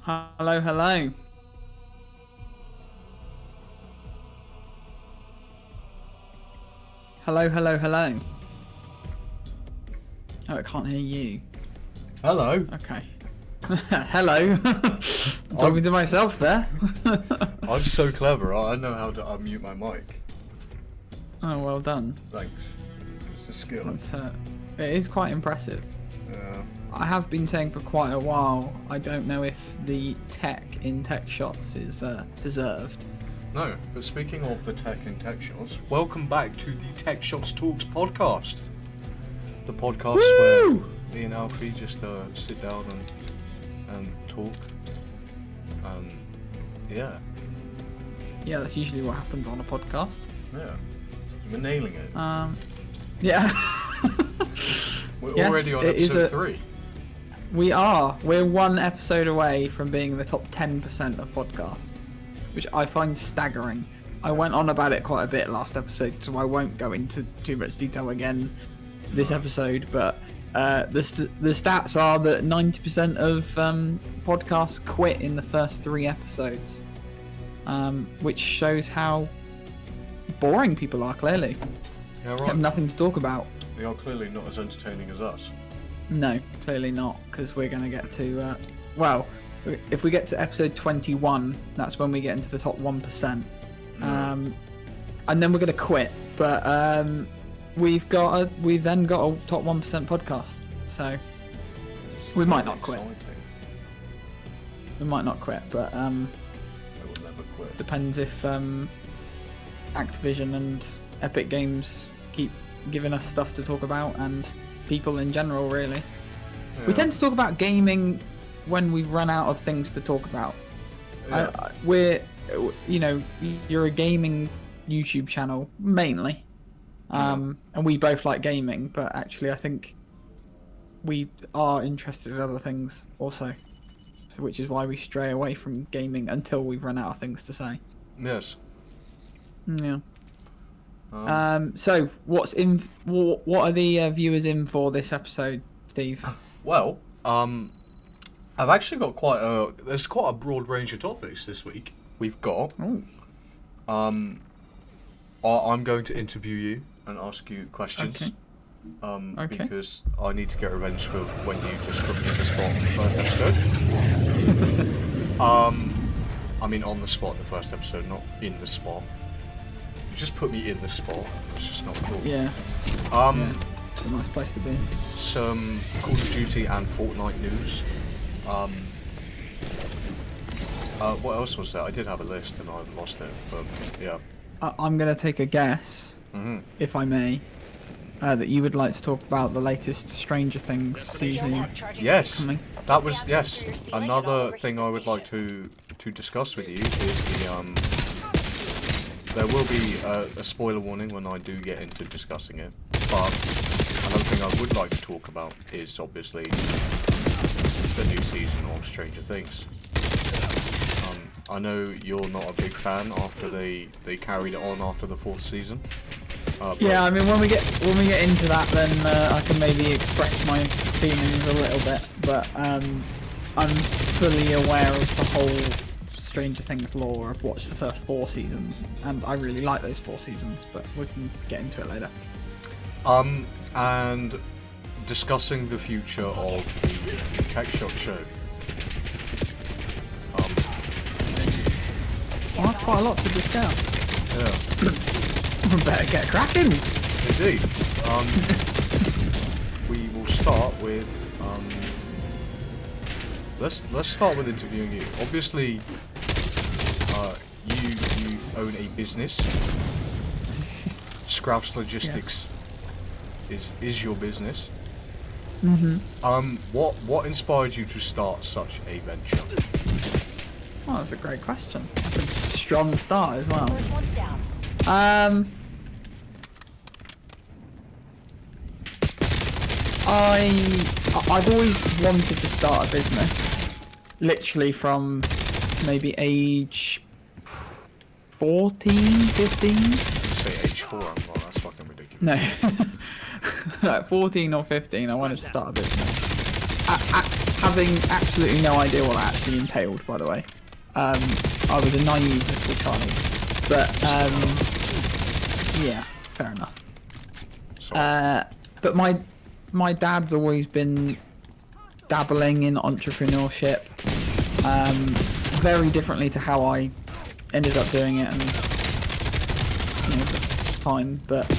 Hello, hello. Hello, hello, hello. Oh, I can't hear you. Hello. Okay. Hello. I'm talking to myself there. I'm so clever. I know how to unmute my mic. Oh, well done. Thanks. It's a skill. It is quite impressive. Yeah. I have been saying for quite a while, I don't know if the tech in Tecshotz is deserved. No, but speaking of the tech in Tecshotz, welcome back to the Tecshotz Talks podcast. The podcast Woo! where me and Alfie just sit down and talk. Yeah. Yeah, that's usually what happens on a podcast. Yeah. We're nailing it. Yeah. We're Yes, already on it is episode 3. We are. We're one episode away from being in the top 10% of podcasts, which I find staggering. I went on about it quite a bit last episode, so I won't go into too much detail again this episode, but the stats are that 90% of podcasts quit in the first 3 episodes, which shows how boring people are, clearly. Yeah, They right. have nothing to talk about. They are clearly not as entertaining as us. No, clearly not, because we're going to get to, well, if we get to episode 21, that's when we get into the top 1%. And then we're going to quit, but we've then got a top 1% podcast, so we might not quit. Exciting. We might not quit, but I will never quit. depends if Activision and Epic Games keep giving us stuff to talk about, and people in general, really. Yeah. We tend to talk about gaming when we've run out of things to talk about. Yeah. You're a gaming YouTube channel mainly, and we both like gaming, but actually I think we are interested in other things also, so, which is why we stray away from gaming until we've run out of things to say. Yes. Yeah. So what's in? What are the viewers in for this episode, Steve? Well, I've actually got there's quite a broad range of topics this week. We've got, Oh. I'm going to interview you and ask you questions. Okay. Okay. Because I need to get revenge for when you just put me in the spot in the first episode. I mean on the spot in the first episode, not in the spot. You just put me in the spot. It's just not cool. Yeah. Yeah. It's a nice place to be. Some Call of Duty and Fortnite news. What else was there? I did have a list and I've lost it, but yeah. I'm going to take a guess, if I may, that you would like to talk about the latest Stranger Things season. Yes, coming. that was, yes. Another thing I would like to discuss with you is there will be a spoiler warning when I do get into discussing it, but another thing I would like to talk about is obviously the new season of Stranger Things. I know you're not a big fan after they carried it on after the 4th season. Yeah, I mean when we get into that, then I can maybe express my feelings a little bit. But I'm fully aware of the whole Stranger Things lore. I've watched the first 4 seasons, and I really like those 4 seasons. But we can get into it later. And discussing the future of the Tecshotz show. Well, that's quite a lot to discuss. Yeah. We better get cracking. Indeed. We will start with let's start with interviewing you. Obviously, you own a business. Scraps Logistics is your business. What inspired you to start such a venture? Oh, that's a great question. That's a strong start as well. I've always wanted to start a business, literally from maybe age 14, 15. Say age 4, I'm like, that's fucking ridiculous. No, like 14 or 15, I wanted to start a business. having absolutely no idea what that actually entailed, by the way. I was a naive little child. But, yeah, fair enough. But my dad's always been dabbling in entrepreneurship, very differently to how I ended up doing it, and it's fine. But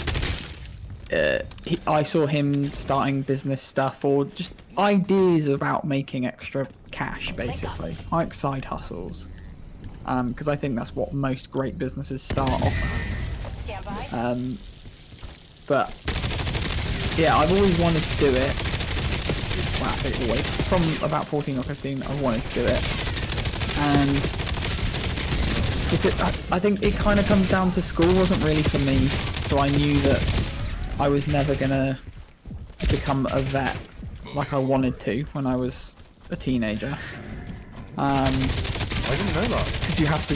I saw him starting business stuff or just ideas about making extra cash, basically, like side hustles, because I think that's what most great businesses start off as. But yeah, I've always wanted to do it. Well, I say always. From about 14 or 15, I wanted to do it. And because I think it kind of comes down to school wasn't really for me. So I knew that I was never going to become a vet like I wanted to when I was a teenager. I didn't know that. Because you have to...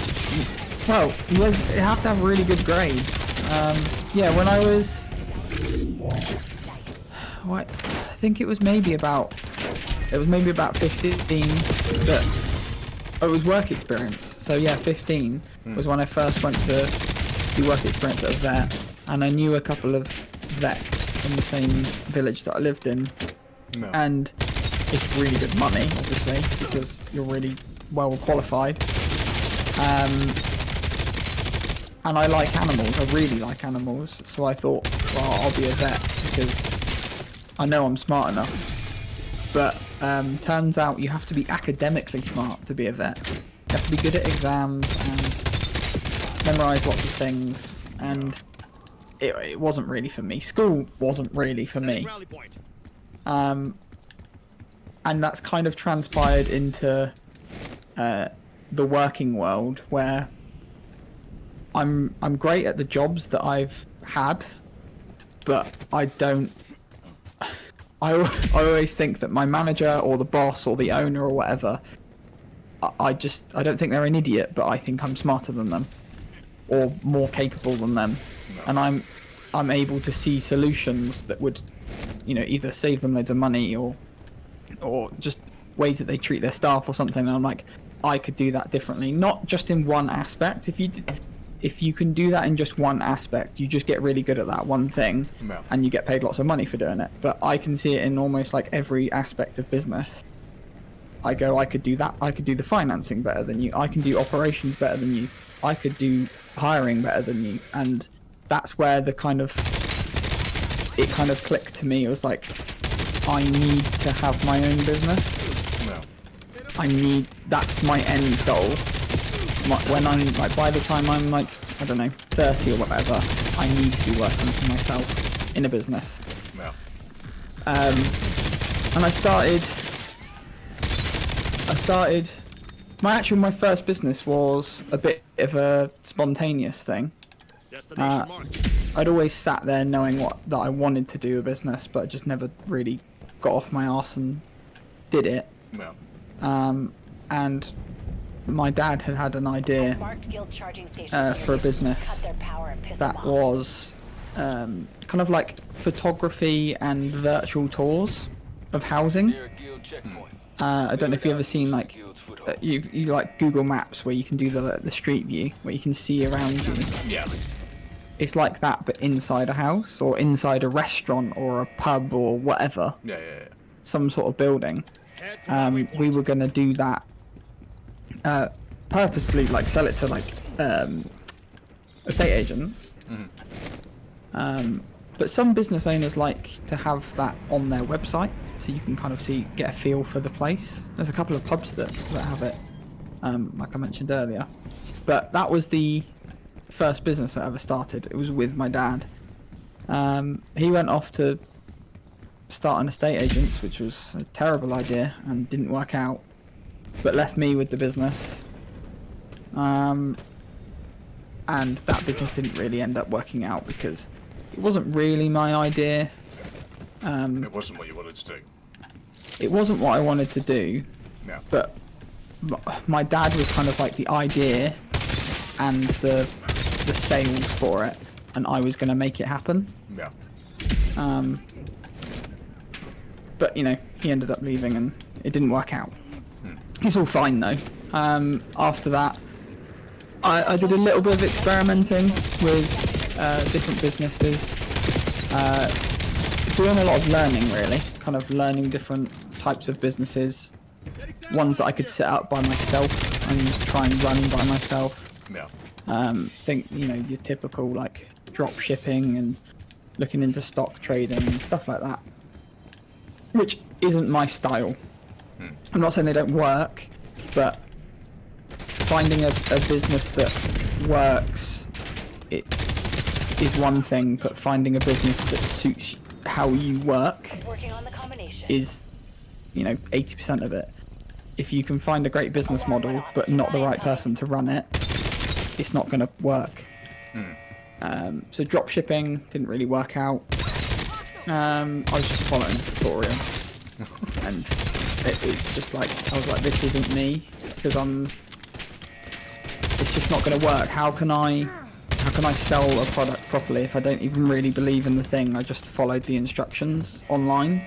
Well, you have to have really good grades. Yeah, when I was... What? I think it was maybe about 15, but it was work experience. So yeah, 15 was when I first went to do work experience at a vet, and I knew a couple of vets in the same village that I lived in, and it's really good money, obviously, because you're really well qualified. And I like animals. I really like animals, so I thought, well, I'll be a vet because I know I'm smart enough. But turns out you have to be academically smart to be a vet. You have to be good at exams and memorise lots of things, and it wasn't really for me. School wasn't really for me. And that's kind of transpired into the working world, where I'm great at the jobs that I've had, but I always think that my manager or the boss or the owner or whatever, I don't think they're an idiot, but I think I'm smarter than them or more capable than them, and I'm able to see solutions that would, either save them loads of money or just ways that they treat their staff or something. And I'm like, I could do that differently, not just in one aspect. If you can do that in just one aspect, you just get really good at that one thing, and you get paid lots of money for doing it. But I can see it in almost like every aspect of business. I could do that. I could do the financing better than you. I can do operations better than you. I could do hiring better than you. And that's where it kind of clicked to me. It was like, I need to have my own business. That's my end goal. When I'm like, by the time I'm like, I don't know, 30 or whatever, I need to be working for myself in a business. And I started my first business was a bit of a spontaneous thing. I'd always sat there knowing that I wanted to do a business, but I just never really got off my arse and did it. And my dad had an idea for a business that was kind of like photography and virtual tours of housing. I don't know if you've ever seen like you like Google Maps, where you can do the street view, where you can see around you. Yeah. It's like that, but inside a house or inside a restaurant or a pub or whatever. Yeah. Some sort of building. We were gonna do that. Purposefully, like, sell it to like estate agents. But some business owners like to have that on their website, so you can kind of get a feel for the place. There's a couple of pubs that have it, like I mentioned earlier. But that was the first business I ever started. It was with my dad. He went off to start an estate agents, which was a terrible idea and didn't work out, but left me with the business. And that business didn't really end up working out because it wasn't really my idea. It wasn't what you wanted to do. It wasn't what I wanted to do. Yeah. But my dad was kind of like the idea and the sales for it, and I was going to make it happen. Yeah. But he ended up leaving, and It didn't work out. It's all fine though. After that, I did a little bit of experimenting with different businesses, doing a lot of learning really, kind of learning different types of businesses, ones that I could set up by myself and try and run by myself. Yeah. Think, you know, your typical like drop shipping and looking into stock trading and stuff like that, which isn't my style. I'm not saying they don't work, but finding a business that works, it is one thing, but finding a business that suits how you work is, you know, 80% of it. If you can find a great business model, but not the right person to run it, it's not going to work. So drop shipping didn't really work out. I was just following a tutorial, and it was just like, I was like, this isn't me, because it's just not going to work. How can I sell a product properly if I don't even really believe in the thing? I just followed the instructions online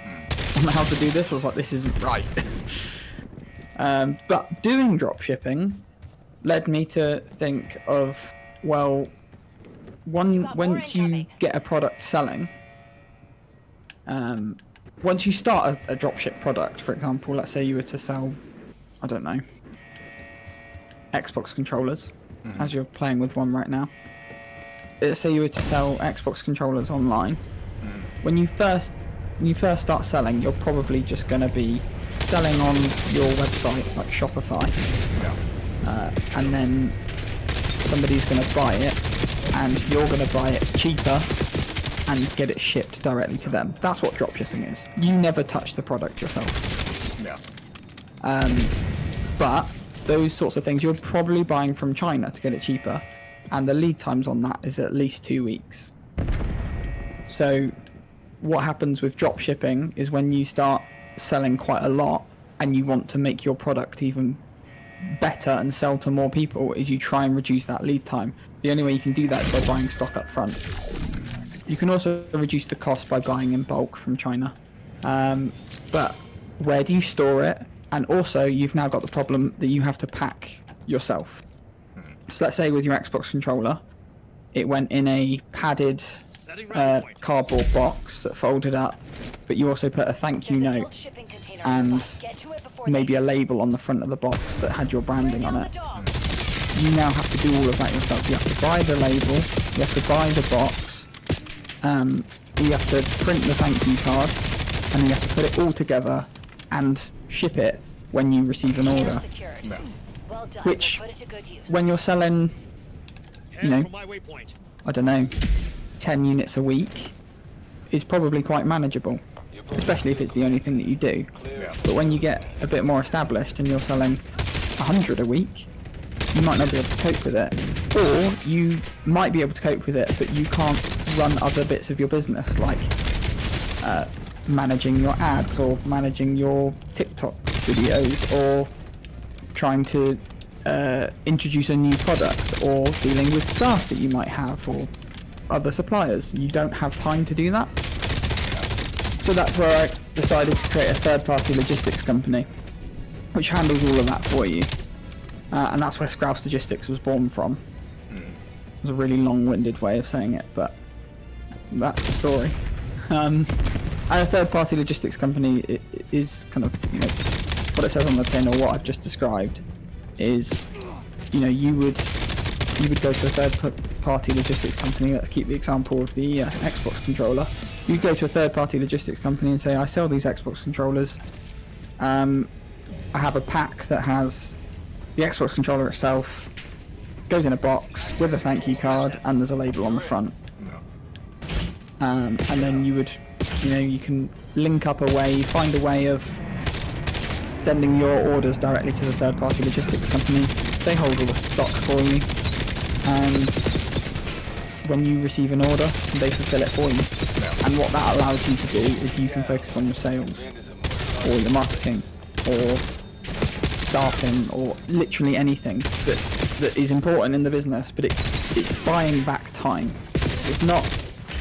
on how to do this. I was like, this isn't right. But doing drop shipping led me to think of, well, once you get a product selling, once you start a dropship product, for example, let's say you were to sell, I don't know, Xbox controllers, as you're playing with one right now. Let's say you were to sell Xbox controllers online. When you first start selling, you're probably just going to be selling on your website, like Shopify, and then somebody's going to buy it, and you're going to buy it cheaper and get it shipped directly to them. That's what dropshipping is. You never touch the product yourself. Yeah. But those sorts of things, you're probably buying from China to get it cheaper, and the lead times on that is at least 2 weeks. So what happens with dropshipping is when you start selling quite a lot and you want to make your product even better and sell to more people, is you try and reduce that lead time. The only way you can do that is by buying stock up front. You can also reduce the cost by buying in bulk from China. But where do you store it? And also, you've now got the problem that you have to pack yourself. So let's say with your Xbox controller, it went in a padded cardboard box that folded up, but you also put a thank you note and maybe a label on the front of the box that had your branding on it. You now have to do all of that yourself. You have to buy the label, you have to buy the box, you have to print the thank you card, and you have to put it all together and ship it when you receive an order. Which, when you're selling, you know, I don't know, 10 units a week, is probably quite manageable, especially if it's the only thing that you do. But when you get a bit more established and you're selling 100 a week, you might not be able to cope with it. Or you might be able to cope with it, but you can't run other bits of your business, like managing your ads, or managing your TikTok videos, or trying to introduce a new product, or dealing with staff that you might have, or other suppliers. You don't have time to do that. So that's where I decided to create a third-party logistics company, which handles all of that for you. And that's where Scrouse Logistics was born from. It was a really long-winded way of saying it, but that's the story. And a third-party logistics company is kind of, you know, what it says on the tin, or what I've just described, is, you know, you would go to a third-party logistics company. Let's keep the example of the Xbox controller. You'd go to a third-party logistics company and say, I sell these Xbox controllers. I have a pack that has the Xbox controller itself, goes in a box with a thank you card, and there's a label on the front. And then you would, you know, you can link up a way, find a way of sending your orders directly to the third-party logistics company. They hold all the stock for you, and when you receive an order, they fulfill it for you. And what that allows you to do is you can focus on your sales, or your marketing, or staffing, or literally anything that is important in the business, but it's buying back time. It's not,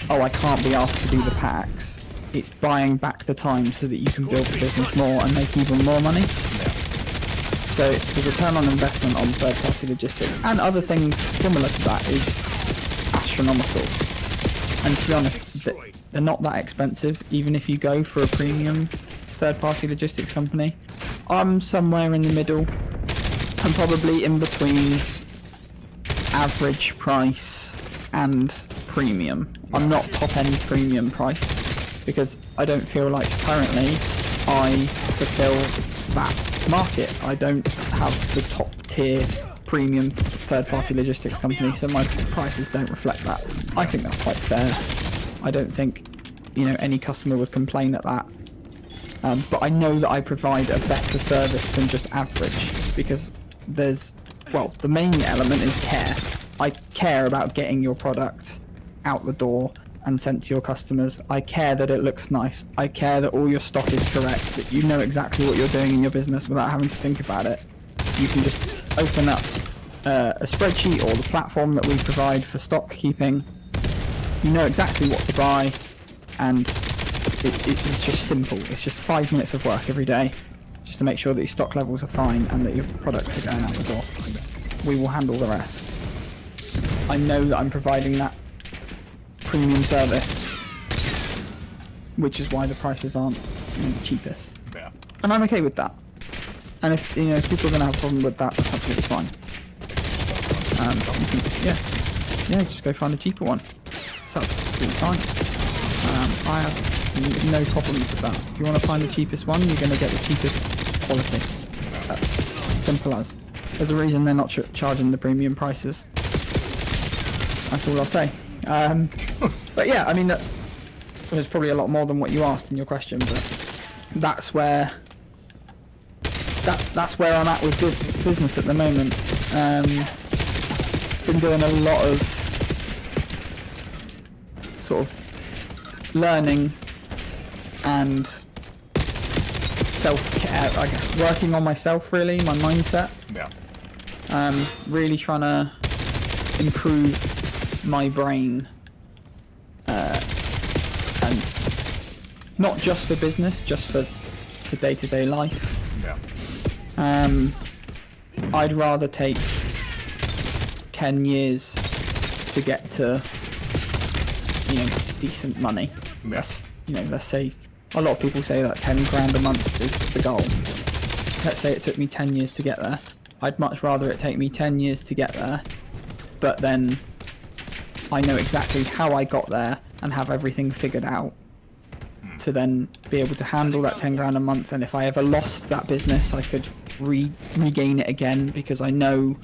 oh, I can't be asked to do the packs. it's buying back the time so that you can build the business more and make even more money. Yeah. So the return on investment on third-party logistics and other things similar to that is astronomical. And to be honest, they're not that expensive, even if you go for a premium third-party logistics company. I'm somewhere in the middle. I'm probably in between average price and premium. I'm not top-end premium price because I don't feel like currently I fulfill that market. I don't have the top-tier premium third-party logistics company, so my prices don't reflect that. I think that's quite fair. I don't think, any customer would complain at that. But I know that I provide a better service than just average because the main element is care. I care about getting your product out the door and sent to your customers. I care that it looks nice. I care that all your stock is correct, that you know exactly what you're doing in your business without having to think about it. You can just open up a spreadsheet or the platform that we provide for stock keeping. You know exactly what to buy, and it's just simple. It's just 5 minutes of work every day just to make sure that your stock levels are fine and that your products are going out the door. We will handle the rest. I know that I'm providing that premium service, which is why the prices aren't the cheapest. Yeah. And I'm okay with that. And if if people are going to have a problem with that, that's absolutely fine. Just go find a cheaper one. It's absolutely fine. I have no problems with that. If you want to find the cheapest one, you're going to get the cheapest quality. That's simple as. There's a reason they're not charging the premium prices. That's all I'll say. But yeah, I mean there's probably a lot more than what you asked in your question, but that's where I'm at with business at the moment. Been doing a lot of sort of learning and self-care, I guess, working on myself really, my mindset. Yeah. Really trying to improve my brain, and not just for business, just for day-to-day life. Yeah. I'd rather take 10 years to get to, decent money. Yeah. Let's say, a lot of people say that 10 grand a month is the goal. Let's say it took me 10 years to get there. I'd much rather it take me 10 years to get there, but then I know exactly how I got there and have everything figured out to then be able to handle that 10 grand a month. And if I ever lost that business, I could regain it again because I know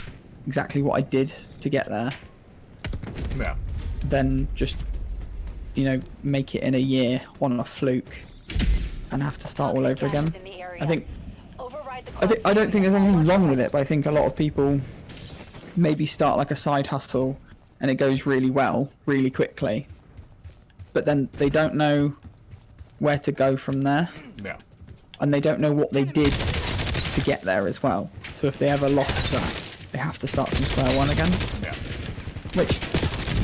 exactly what I did to get there. Yeah. Then just, make it in a year on a fluke and have to start all over again. I don't think there's anything wrong with it, but I think a lot of people maybe start like a side hustle and it goes really well, really quickly, but then they don't know where to go from there. Yeah. And they don't know what they did to get there as well. So if they ever lost that, they have to start from square one again. Yeah. Which,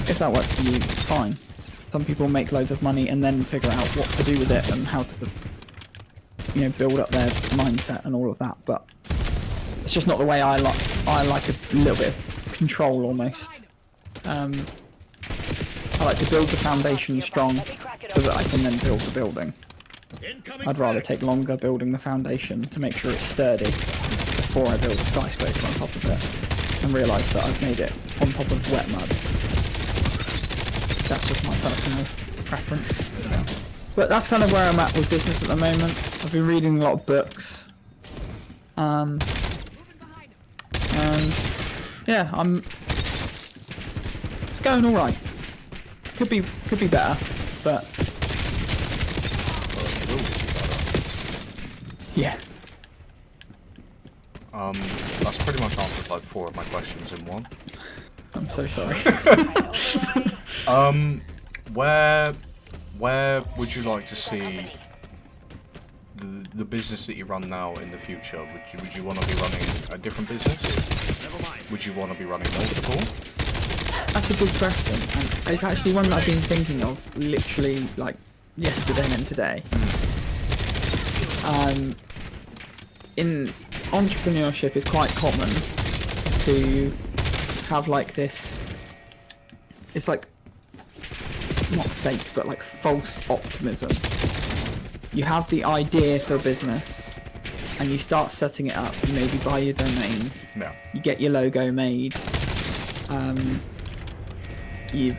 if that works for you, it's fine. Some people make loads of money and then figure out what to do with it and how to, build up their mindset and all of that. But it's just not the way I like. I like a little bit of control almost. I like to build the foundation strong so that I can then build the building. I'd rather take longer building the foundation to make sure it's sturdy before I build a skyscraper on top of it and realise that I've made it on top of wet mud. That's just my personal preference. Yeah. But that's kind of where I'm at with business at the moment. I've been reading a lot of books. And yeah, it's going all right. Could be better, but yeah. That's pretty much answered like 4 of my questions in one. I'm so sorry. Where would you like to see the business that you run now in the future? Would you want to be running a different business? Would you want to be running multiple? That's a good question, and it's actually one that I've been thinking of literally like yesterday and today. In entrepreneurship, it's quite common to have like this. It's like not fake, but like false optimism. You have the idea for a business, and you start setting it up. You maybe buy your domain. Yeah. You get your logo made. You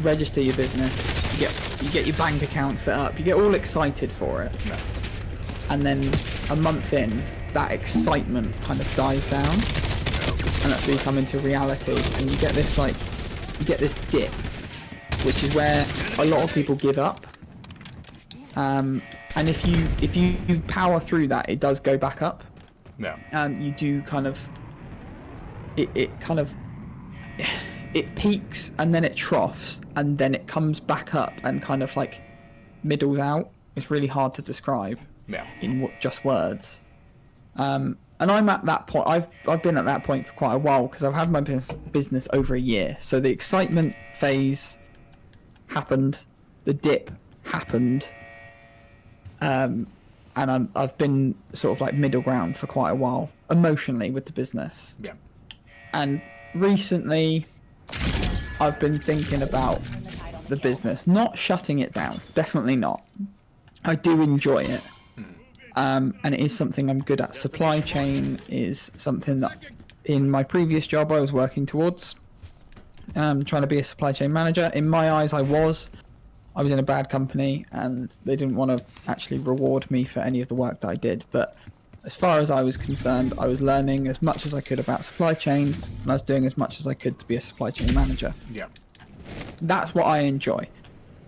register your business. You get your bank account set up. You get all excited for it. Yeah. And then a month in, that excitement kind of dies down, and that's where you come into reality, and you get this dip, which is where a lot of people give up. And if you power through that, it does go back up. Yeah. You do kind of it peaks and then it troughs and then it comes back up and kind of like middles out. It's really hard to describe in just words. And I'm at that point. I've been at that point for quite a while because I've had my business over a year. So the excitement phase happened, the dip happened, and I've been sort of like middle ground for quite a while emotionally with the business. Yeah. And recently, I've been thinking about the business, not shutting it down. Definitely not. I do enjoy it. And it is something I'm good at. Supply chain is something that in my previous job I was working towards. Trying to be a supply chain manager. In my eyes, I was in a bad company and they didn't want to actually reward me for any of the work that I did. But as far as I was concerned, I was learning as much as I could about supply chain and I was doing as much as I could to be a supply chain manager. Yeah. That's what I enjoy.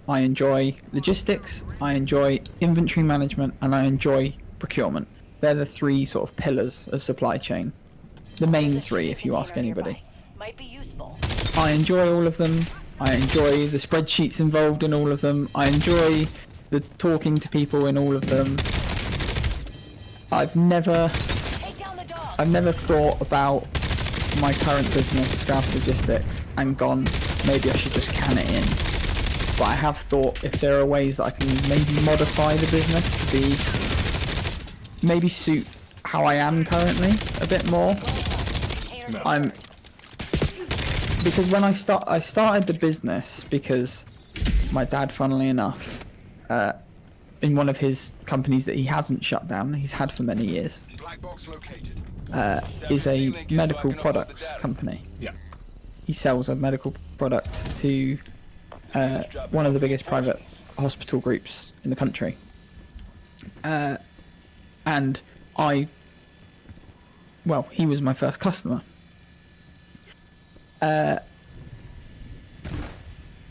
I enjoy logistics, I enjoy inventory management, and I enjoy procurement. They're the three sort of pillars of supply chain. The main three, if you ask anybody. Might be useful. I enjoy all of them. I enjoy the spreadsheets involved in all of them. I enjoy the talking to people in all of them. I've never thought about my current business, Scouse Logistics, and gone, maybe I should just can it in. But I have thought if there are ways that I can maybe modify the business to be, maybe suit how I am currently a bit more. No. Because when I started the business because my dad, funnily enough, in one of his companies that he hasn't shut down, he's had for many years, is a medical products company. Yeah. He sells a medical product to one of the biggest private hospital groups in the country. And he was my first customer. And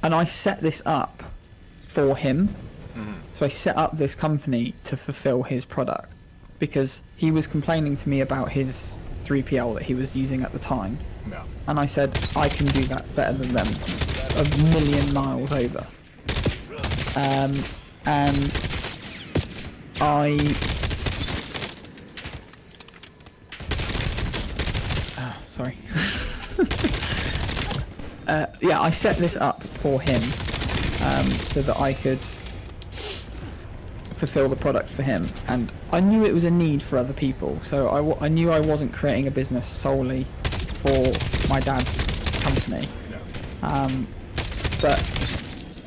I set this up for him. Mm-hmm. So I set up this company to fulfill his product because he was complaining to me about his 3PL that he was using at the time. Yeah. And I said, I can do that better than them, a million miles over. And sorry. I set this up for him so that I could fulfill the product for him, and I knew it was a need for other people, so I knew I wasn't creating a business solely for my dad's company. No. But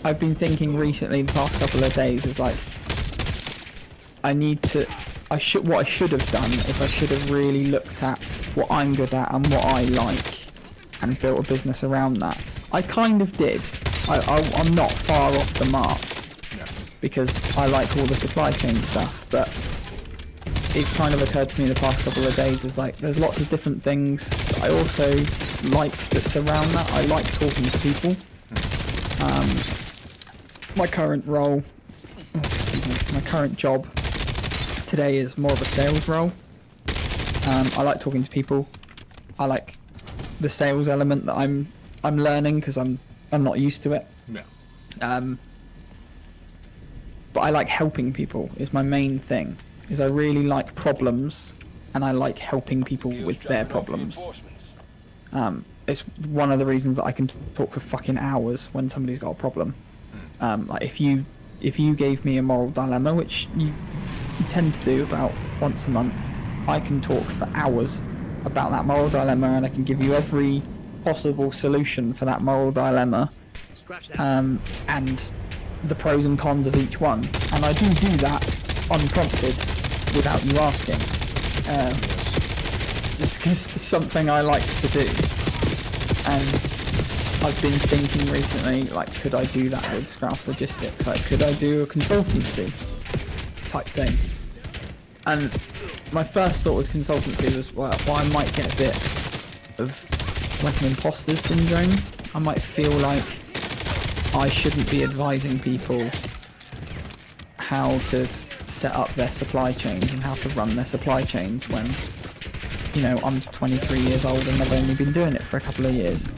I've been thinking recently, the past couple of days, is like what I should have done is I should have really looked at what I'm good at and what I like and built a business around that. I kind of did. I'm not far off the mark because I like all the supply chain stuff, but it's kind of occurred to me the past couple of days is like there's lots of different things that I also like that surround that. I like talking to people. My current job today is more of a sales role. I like talking to people. I like the sales element that I'm learning because I'm not used to it. Yeah. But I like helping people is my main thing. Is I really like problems and I like helping people with their problems. It's one of the reasons that I can talk for fucking hours when somebody's got a problem. Like if you if you gave me a moral dilemma, which you tend to do about once a month, I can talk for hours about that moral dilemma, and I can give you every possible solution for that moral dilemma, and the pros and cons of each one. And I do that unprompted, without you asking. Just because it's something I like to do. And I've been thinking recently, like, could I do that with Scrouse Logistics? Like, could I do a consultancy type thing? And my first thought with consultancy was, well, I might get a bit of like an imposter syndrome. I might feel like I shouldn't be advising people how to set up their supply chains and how to run their supply chains when, you know, I'm 23 years old and I've only been doing it for a couple of years.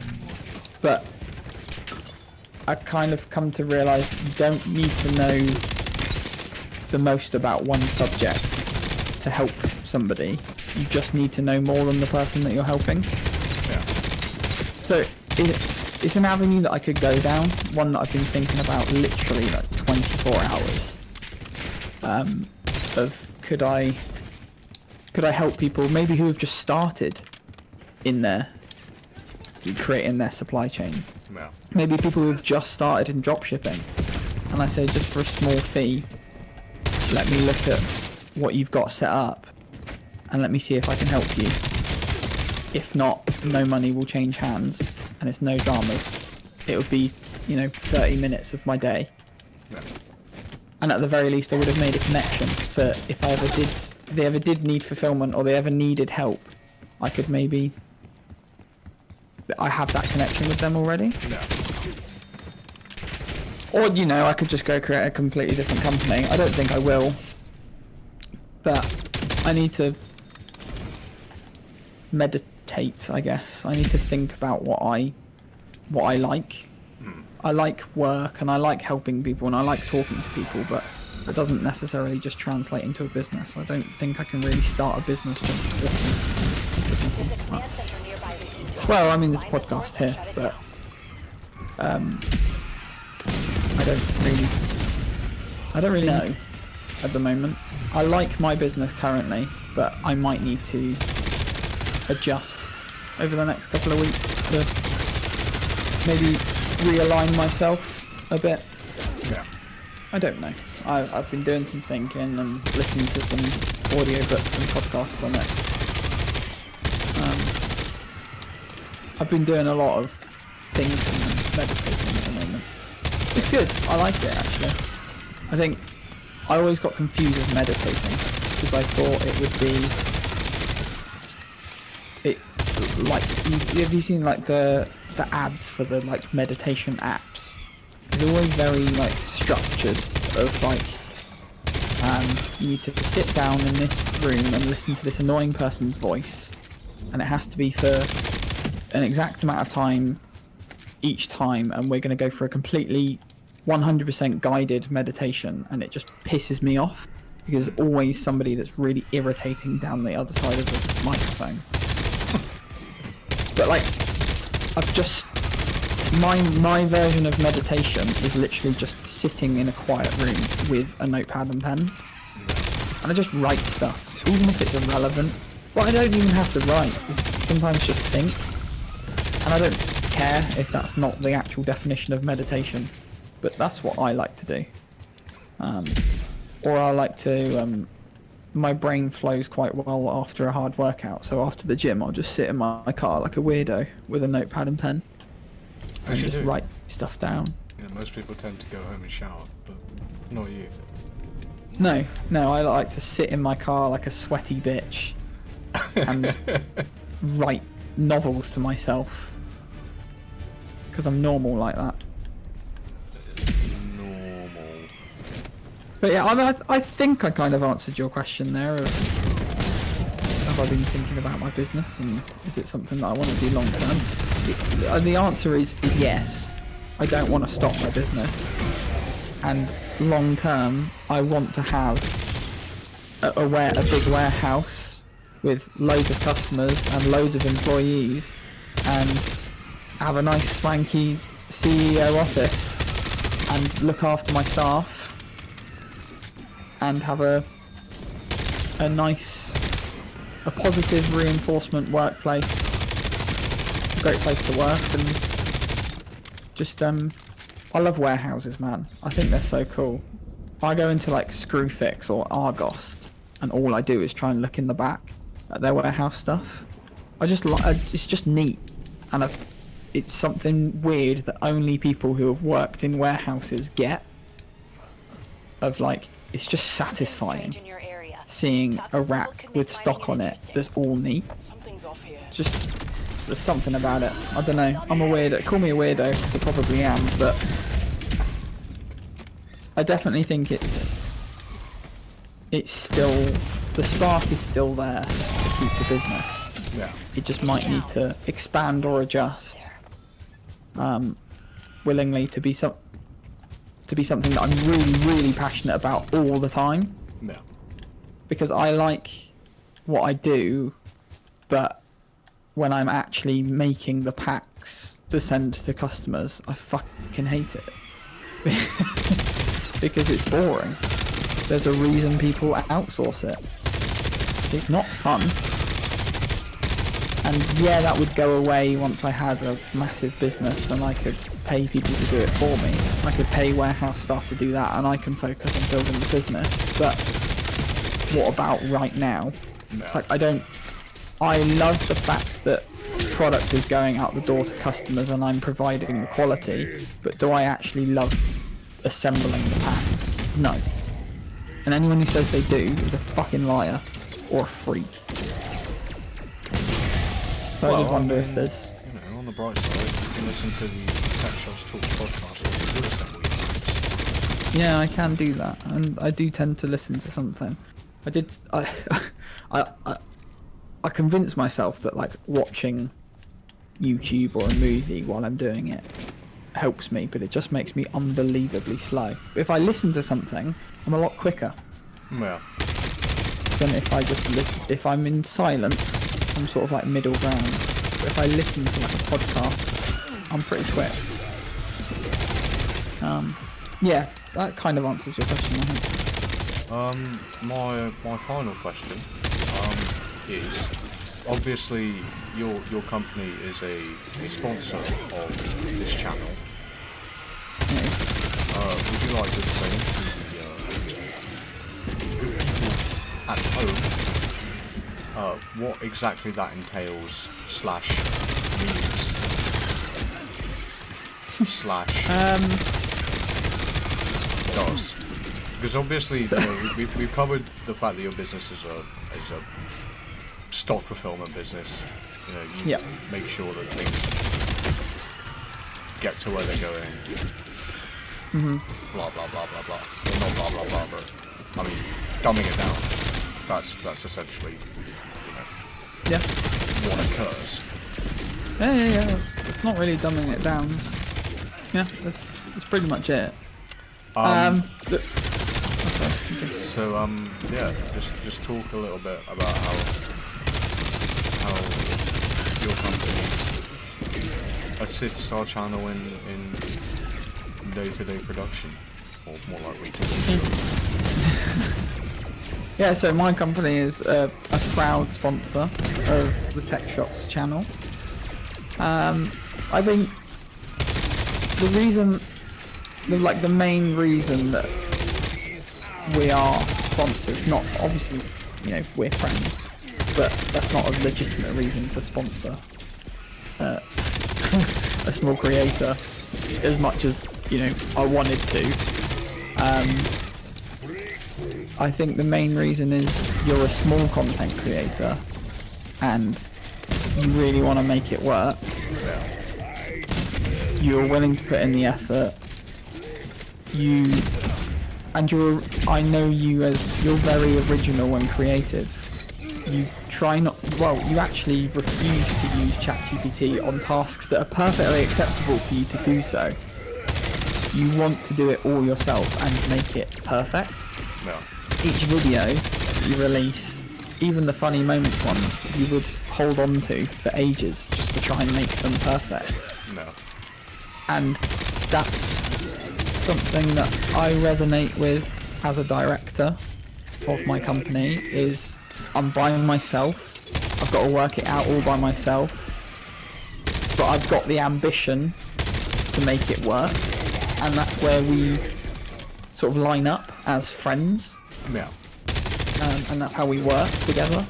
But I kind of come to realise you don't need to know the most about one subject to help somebody. You just need to know more than the person that you're helping. Yeah. So it's an avenue that I could go down, one that I've been thinking about literally like 24 hours. Of could I help people maybe who have just started in their creating their supply chain. Yeah. Maybe people who have just started in dropshipping, and I say, just for a small fee, let me look at what you've got set up and let me see if I can help you. If not, no money will change hands and it's no dramas. It would be, you know, 30 minutes of my day. Yeah. And at the very least I would have made a connection for if they ever did need fulfillment or they ever needed help, I could maybe, I have that connection with them already. Yeah. Or, you know, I could just go create a completely different company. I don't think I will. But I need to meditate, I guess. I need to think about what I like. I like work and I like helping people and I like talking to people, but it doesn't necessarily just translate into a business. I don't think I can really start a business just talking to people. Well, I mean, there's a podcast here, but I don't really know at the moment. I like my business currently, but I might need to adjust over the next couple of weeks to maybe realign myself a bit. Yeah. I don't know. I've been doing some thinking and listening to some audiobooks and podcasts on it. I've been doing a lot of thinking and meditating at the moment. It's good. I like it, actually. I think I always got confused with meditating because I thought it would be like, have you seen like the ads for the like meditation apps? It's always very like structured, of like you need to sit down in this room and listen to this annoying person's voice, and it has to be for an exact amount of time each time, and we're going to go for a completely 100% guided meditation, and it just pisses me off because there's always somebody that's really irritating down the other side of the microphone. But like, I've just, my version of meditation is literally just sitting in a quiet room with a notepad and pen, and I just write stuff, even if it's irrelevant. Well, I don't even have to write, sometimes just think, and I don't care if that's not the actual definition of meditation, but that's what I like to do. Or I like to, my brain flows quite well after a hard workout, so after the gym I'll just sit in my car like a weirdo with a notepad and pen and just write stuff down. Yeah, most people tend to go home and shower, but not you. No, I like to sit in my car like a sweaty bitch and write novels to myself because I'm normal like that. But yeah, I think I kind of answered your question there of have I been thinking about my business and is it something that I want to do long term? The answer is yes. I don't want to stop my business, and long term I want to have a big warehouse with loads of customers and loads of employees and have a nice swanky CEO office and look after my staff and have a nice, a positive reinforcement workplace, a great place to work, and just I love warehouses, man. I think they're so cool. I go into like Screwfix or Argos, and all I do is try and look in the back at their warehouse stuff. I just like, it's just neat, and it's something weird that only people who have worked in warehouses get. Of like, it's just satisfying seeing a rack with stock on it that's all neat. Just there's something about it. I don't know. I'm a weirdo. Call me a weirdo because I probably am, but I definitely think it's still, the spark is still there to keep the business. Yeah. It just might need to expand or adjust willingly to be something that I'm really passionate about all the time. Yeah. Because I like what I do, but when I'm actually making the packs to send to customers, I fucking hate it. Because it's boring. There's a reason people outsource it. It's not fun. And yeah, that would go away once I had a massive business and I could pay people to do it for me. I could pay warehouse staff to do that and I can focus on building the business. But what about right now? No. It's like I love the fact that product is going out the door to customers and I'm providing the quality, but do I actually love assembling the packs? No. And anyone who says they do is a fucking liar or a freak. So I just wonder if there's... You know, on the bright side, you can listen to the Tecshotz Talk podcast or the assembly packs. Yeah, I can do that, and I do tend to listen to something. I convince myself that like watching YouTube or a movie while I'm doing it helps me, but it just makes me unbelievably slow. But if I listen to something, I'm a lot quicker. Yeah. Than if I just listen. If I'm in silence, I'm sort of like middle ground. But if I listen to like a podcast, I'm pretty quick. Yeah, that kind of answers your question, I think. My final question is, obviously your company is a sponsor of this channel. Yeah. Would you like to explain to the people at home what exactly that entails / means / does? Because obviously, you know, we've covered the fact that your business is a stock fulfillment business. You know, you make sure that things get to where they're going. Blah blah blah blah blah. Well, not blah blah blah, but I mean, dumbing it down. That's essentially, you know, what occurs. Yeah. It's not really dumbing it down. Yeah, that's pretty much it. So yeah, just talk a little bit about how your company assists our channel in day-to-day production, or more like weekly. Yeah, so my company is a proud sponsor of the Tecshotz channel. I think the main reason that we are sponsored, not obviously, you know, we're friends, but that's not a legitimate reason to sponsor a small creator as much as, you know, I wanted to. I think the main reason is you're a small content creator and you really want to make it work. You're willing to put in the effort. I know you as you're very original and creative. You actually refuse to use ChatGPT on tasks that are perfectly acceptable for you to do so. You want to do it all yourself and make it perfect. Yeah. Each video that you release, even the funny moments ones, you would hold on to for ages just to try and make them perfect. No. And that's something that I resonate with, as a director of my company is I'm by myself. I've got to work it out all by myself. But I've got the ambition to make it work. And that's where we sort of line up as friends. Yeah. And that's how we work together.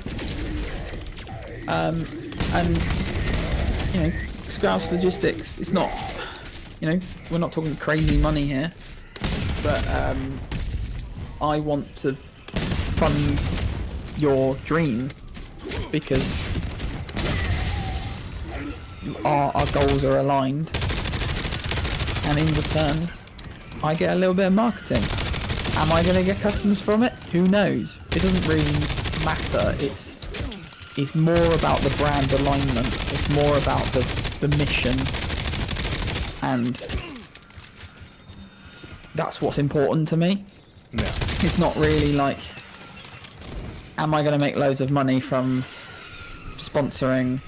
And, you know, Scouse Logistics, it's not, you know, we're not talking crazy money here. But I want to fund your dream because our goals are aligned, and in return I get a little bit of marketing. Am I going to get customers from it? Who knows? It doesn't really matter. It's more about the brand alignment. It's more about the mission, and that's what's important to me. Yeah. It's not really like, am I going to make loads of money from sponsoring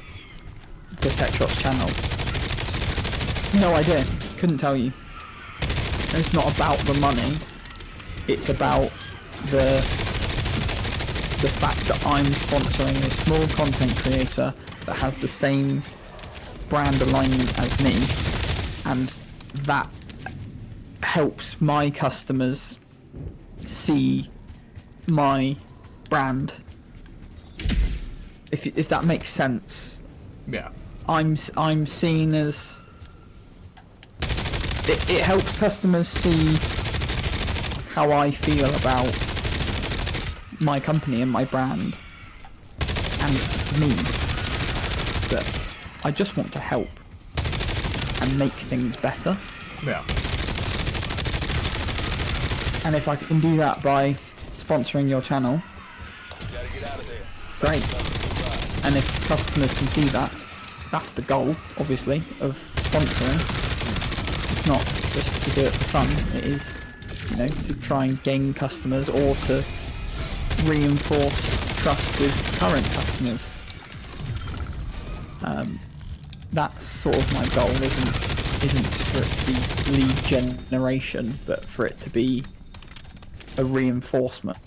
the Tecshotz channel? No idea. Couldn't tell you. It's not about the money. It's about the fact that I'm sponsoring a small content creator that has the same brand alignment as me, and that helps my customers see my brand. If that makes sense. Yeah. I'm seen as it helps customers see how I feel about my company and my brand and me. That I just want to help and make things better. Yeah. And if I can do that by sponsoring your channel, great. And if customers can see that, that's the goal, obviously, of sponsoring. It's not just to do it for fun. It is, you know, to try and gain customers or to reinforce trust with current customers. That's sort of my goal. Isn't for it to be lead generation, but for it to be a reinforcement.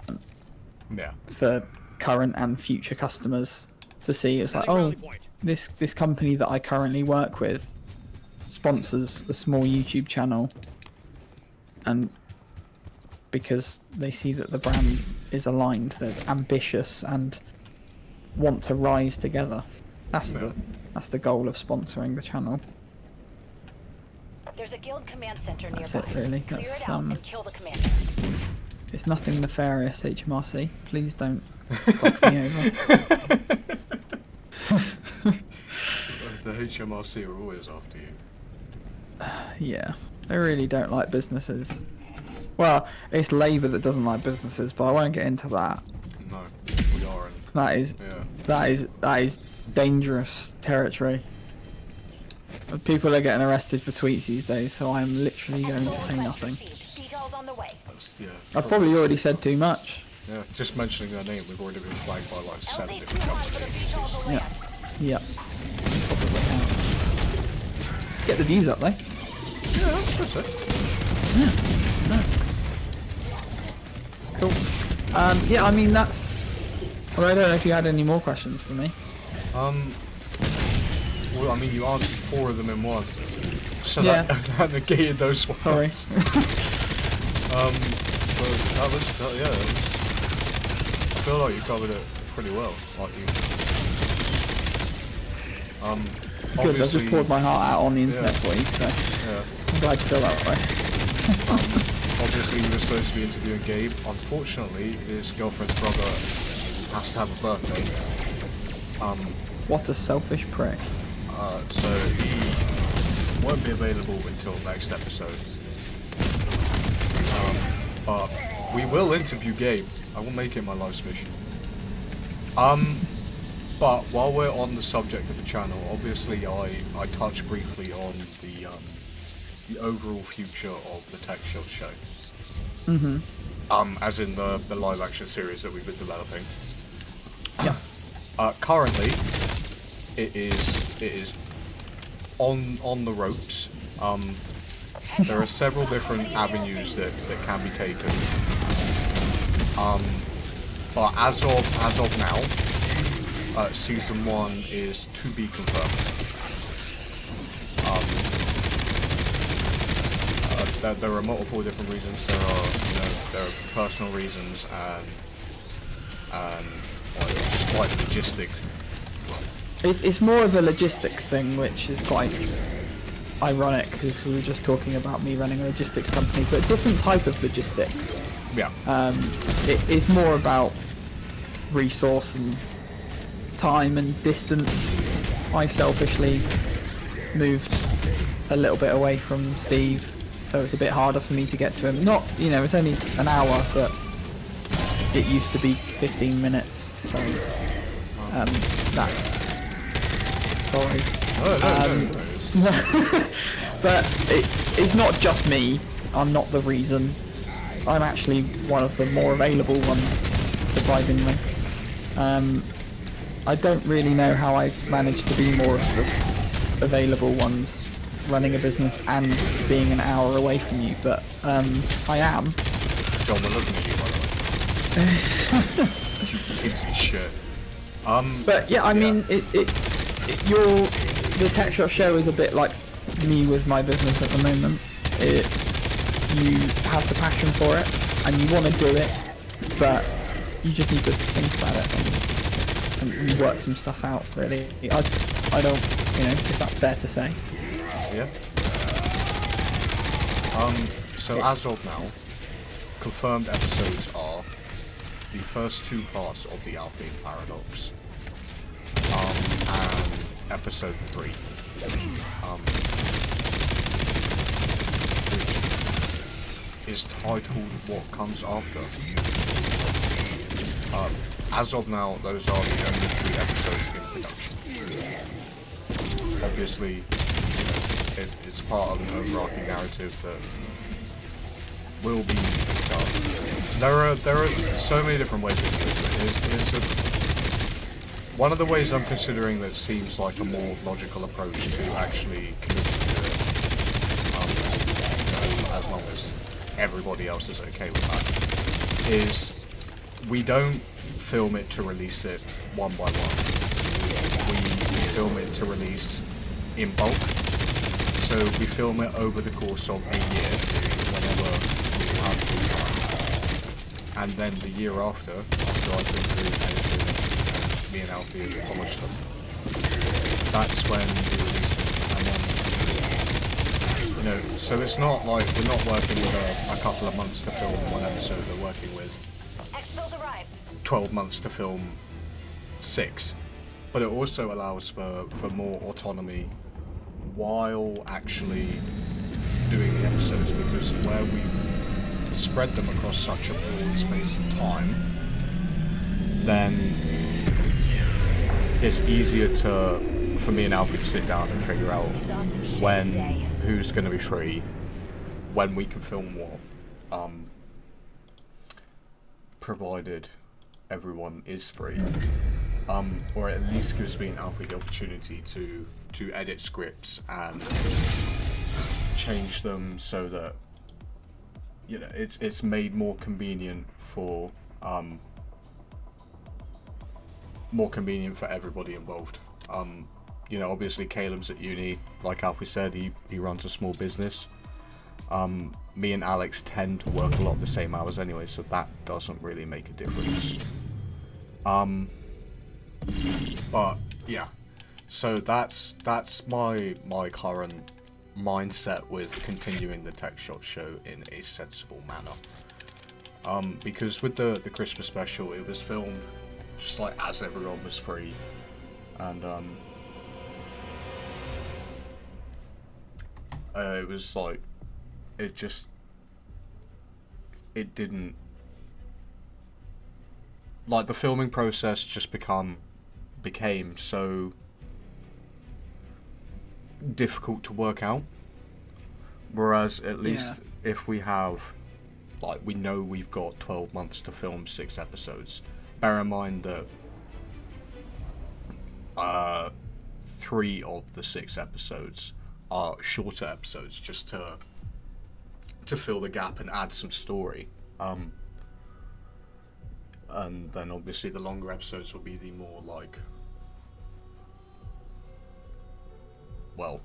Yeah. For current and future customers to see. It's like, oh, this company that I currently work with sponsors a small YouTube channel, and because they see that the brand is aligned, they're ambitious and want to rise together. That's the goal of sponsoring the channel. There's a guild command center nearby. That's it, really. Clear That's it out and kill the commander. It's nothing nefarious, HMRC. Please don't fuck me over. The HMRC are always after you. Yeah, they really don't like businesses. Well, it's Labour that doesn't like businesses, but I won't get into that. No, we aren't. That is dangerous territory. People are getting arrested for tweets these days, so I'm literally going to say nothing. I've probably already said too much. Yeah, just mentioning their name, we've already been flagged by like 7 different companies. Yeah. Yep. Get the views up though. Yeah, that's it. Yeah. No. Cool. Yeah, I mean that's. Well, I don't know if you had any more questions for me. Well, I mean, you answered 4 of them in one, so yeah. that negated those ones. Sorry. But that was, yeah. I feel like you covered it pretty well. Like you. Good. I just poured my heart out on the internet for you, so yeah. I'm glad you feel that way. Obviously, we were supposed to be interviewing Gabe. Unfortunately, his girlfriend's brother has to have a birthday. What a selfish prick. So he won't be available until next episode. But we will interview Gabe. I will make it my life's mission. But while we're on the subject of the channel, obviously I touched briefly on the overall future of the Tecshotz show. Mm-hmm. As in the live action series that we've been developing. Yeah. Currently, it is on the ropes. There are several different avenues that can be taken. But as of now, season 1 is to be confirmed. There are multiple different reasons. There are personal reasons and just like logistics. It's more of a logistics thing, which is quite ironic because we were just talking about me running a logistics company, but a different type of logistics. Yeah. It is more about resource and time and distance. I selfishly moved a little bit away from Steve, so it's a bit harder for me to get to him. Not, it's only an hour, but it used to be 15 minutes, so that's... Sorry. No. But it's not just me. I'm not the reason. I'm actually one of the more available ones, surprisingly. I don't really know how I managed to be more of the available ones running a business and being an hour away from you, but I am. John, we're looking at you, by the way. Piece of shit. But yeah, I mean, the Tecshotz show is a bit like me with my business at the moment. You have the passion for it and you want to do it, but you just need to think about it and work some stuff out. Really, I don't, if that's fair to say. Yeah. So as of now, confirmed episodes are the first 2 parts of the Alfie Paradox, and episode 3, which is titled What Comes After. As of now, those are the only 3 episodes in production. Obviously, it's part of an overarching narrative that will be done. There are so many different ways of doing it. One of the ways I'm considering that seems like a more logical approach to actually committing to it, as long as everybody else is okay with that, is we don't film it to release it one by one. We film it to release in bulk. So we film it over the course of a year, whenever we have free time. And then the year after I've been through editing, and me and Alfie have polished them, that's when we release them. And then, so it's not like we're not working with a couple of months to film one episode, we're working with 12 months to film 6. But it also allows for more autonomy while actually doing the episodes, because where we spread them across such a broad space of time, then it's easier for me and Alfie to sit down and figure out who's going to be free, when we can film what, provided everyone is free, or at least gives me and Alfie the opportunity to edit scripts and change them so that it's made more convenient for everybody involved. Obviously Caleb's at uni, like Alfie said, he runs a small business. Me and Alex tend to work a lot the same hours anyway, so that doesn't really make a difference. But yeah, so that's my current mindset with continuing the Tecshotz show in a sensible manner. Because with the Christmas special, it was filmed just like as everyone was free, and it was like it didn't, like, the filming process just became so difficult to work out, whereas at least if we have, like, we know we've got 12 months to film 6 episodes. Bear in mind that 3 of the 6 episodes are shorter episodes, just to fill the gap and add some story. And then obviously the longer episodes will be the more like, well,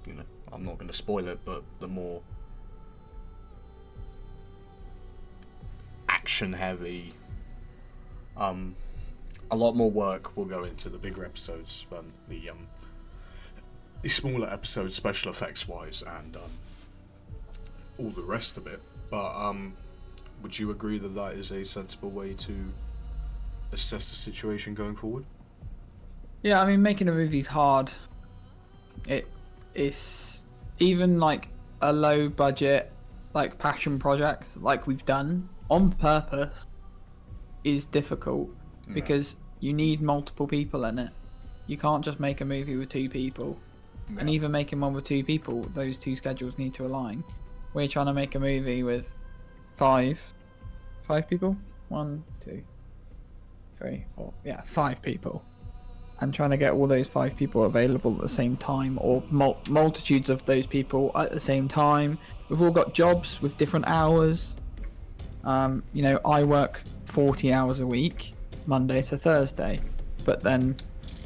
you know, I'm not going to spoil it, but the more action heavy, a lot more work will go into the bigger episodes than the smaller episodes, special effects wise, and all the rest of it. But would you agree that that is a sensible way to assess the situation going forward? Yeah, I mean, making a movie's hard. It's even like a low budget, like passion project, like we've done on purpose, is difficult because you need multiple people in it. You can't just make a movie with 2 people. Yeah. And even making one with 2 people, those 2 schedules need to align. We're trying to make a movie with 5 people. 1, 2, 3, 4. Yeah, 5 people. And trying to get all those 5 people available at the same time, or multitudes of those people at the same time. We've all got jobs with different hours. You know, I work 40 hours a week, Monday to Thursday, but then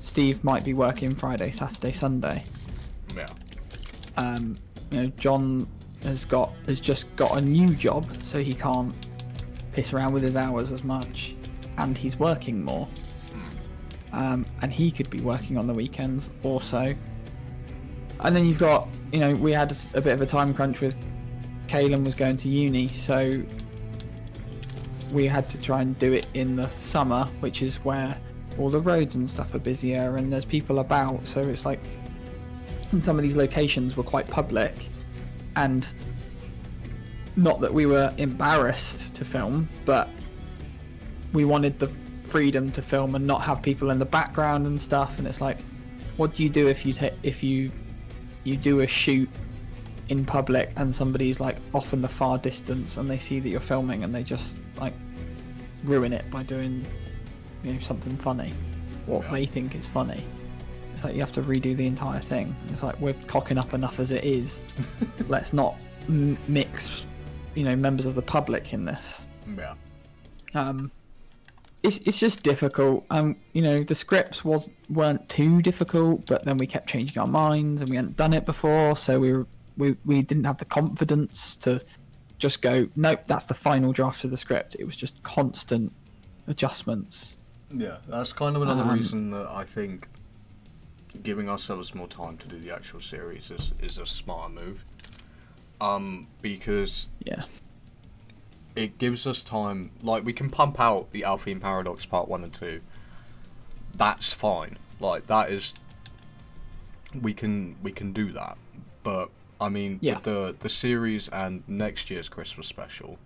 Steve might be working Friday, Saturday, Sunday. Yeah. You know, John has just got a new job, so he can't piss around with his hours as much, and he's working more. And he could be working on the weekends also. And then you've got, you know, we had a bit of a time crunch with Kaylin was going to uni, so we had to try and do it in the summer, which is where all the roads and stuff are busier and there's people about, so it's like, and some of these locations were quite public, and not that we were embarrassed to film, but we wanted the freedom to film and not have people in the background and stuff. And it's like, what do you do if you do a shoot in public and somebody's like off in the far distance and they see that you're filming and they just like ruin it by doing, you know, something funny, what they think is funny. It's like you have to redo the entire thing. It's like, we're cocking up enough as it is. Let's not mix, you know, members of the public in this. Yeah. It's just difficult. You know, the scripts weren't too difficult, but then we kept changing our minds and we hadn't done it before, so we didn't have the confidence to just go, nope, that's the final draft of the script. It was just constant adjustments. Yeah, that's kind of another reason that I think giving ourselves more time to do the actual series is a smart move. Because yeah, it gives us time. Like, we can pump out the Alfie and Paradox Part 1 and 2. That's fine. Like, that is, we can do that. But I mean, with the series and next year's Christmas special,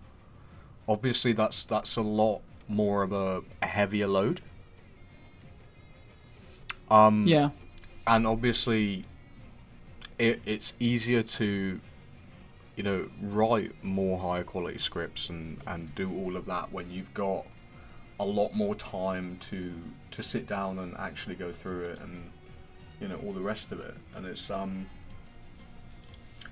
obviously that's a lot more of a heavier load. Yeah. And obviously, it's easier to, you know, write more higher quality scripts and do all of that when you've got a lot more time to sit down and actually go through it and, you know, all the rest of it. And it's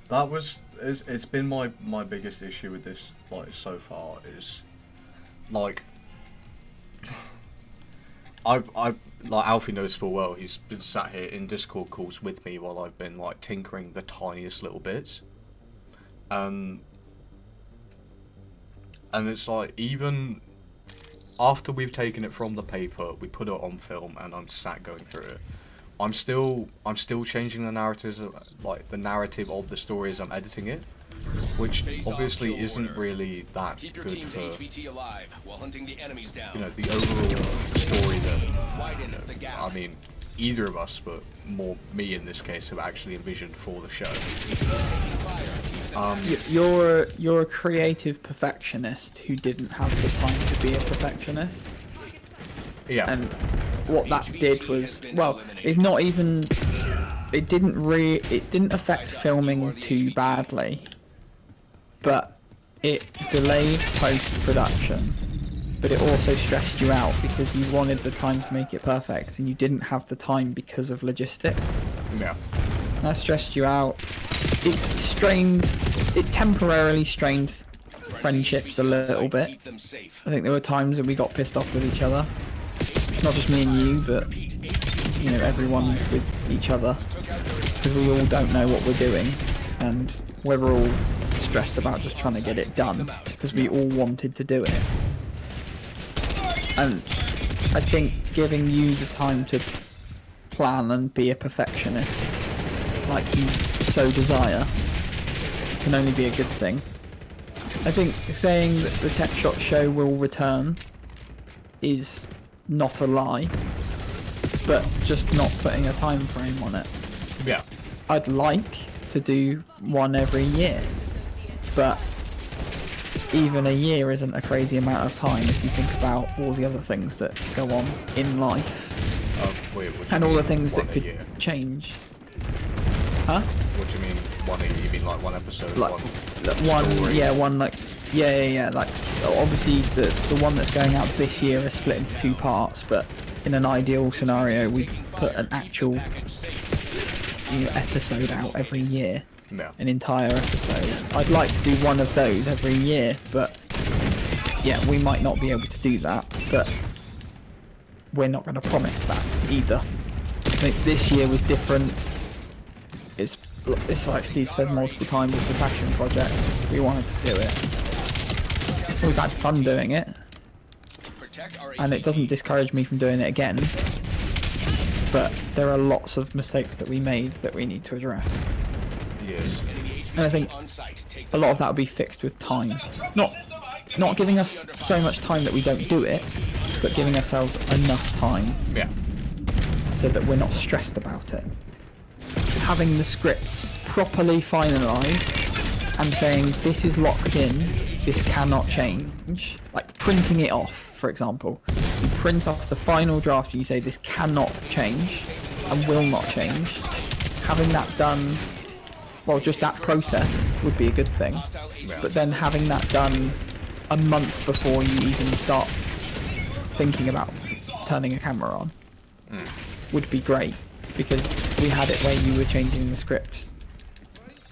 it's been my biggest issue with this, like, so far, is like I've like, Alfie knows full well, he's been sat here in Discord calls with me while I've been like tinkering the tiniest little bits. And it's like, even after we've taken it from the paper, we put it on film, and I'm sat going through it, I'm still changing the narratives, like the narrative of the story as I'm editing it, which obviously isn't really that good for, you know, the overall story that, I mean, either of us, but more me in this case, have actually envisioned for the show. You're a creative perfectionist who didn't have the time to be a perfectionist. Yeah. And what that did was, well, it's not even, it didn't affect filming too badly, but it delayed post-production, but it also stressed you out because you wanted the time to make it perfect and you didn't have the time because of logistics. Yeah. That stressed you out. It temporarily strained friendships a little bit. I think there were times that we got pissed off with each other. Not just me and you, but you know, everyone with each other, because we all don't know what we're doing, and we're all stressed about just trying to get it done because we all wanted to do it. And I think giving you the time to plan and be a perfectionist like you so desire can only be a good thing. I think saying that the Tecshotz show will return is not a lie, but just not putting a time frame on it. Yeah. I'd like to do one every year, but even a year isn't a crazy amount of time if you think about all the other things that go on in life. Wait, and all the things that could change. Huh? What do you mean one a year? You mean like one episode? Like one story? Yeah, like obviously the one that's going out this year is split into 2 parts, but in an ideal scenario we put an actual episode out every year. Yeah. An entire episode. I'd like to do one of those every year, but yeah, we might not be able to do that, but we're not going to promise that either. I think this year was different. It's like Steve said multiple times, it's a passion project. We wanted to do it. We've had fun doing it, and it doesn't discourage me from doing it again, but there are lots of mistakes that we made that we need to address. Yes. And I think a lot of that will be fixed with time. Not giving us so much time that we don't do it, but giving ourselves enough time. Yeah. So that we're not stressed about it. Having the scripts properly finalised and saying this is locked in, this cannot change. Like printing it off, for example. You print off the final draft and you say this cannot change and will not change. Having that done, well, just that process would be a good thing. Yeah. But then having that done a month before you even start thinking about turning a camera on would be great, because we had it where you were changing the script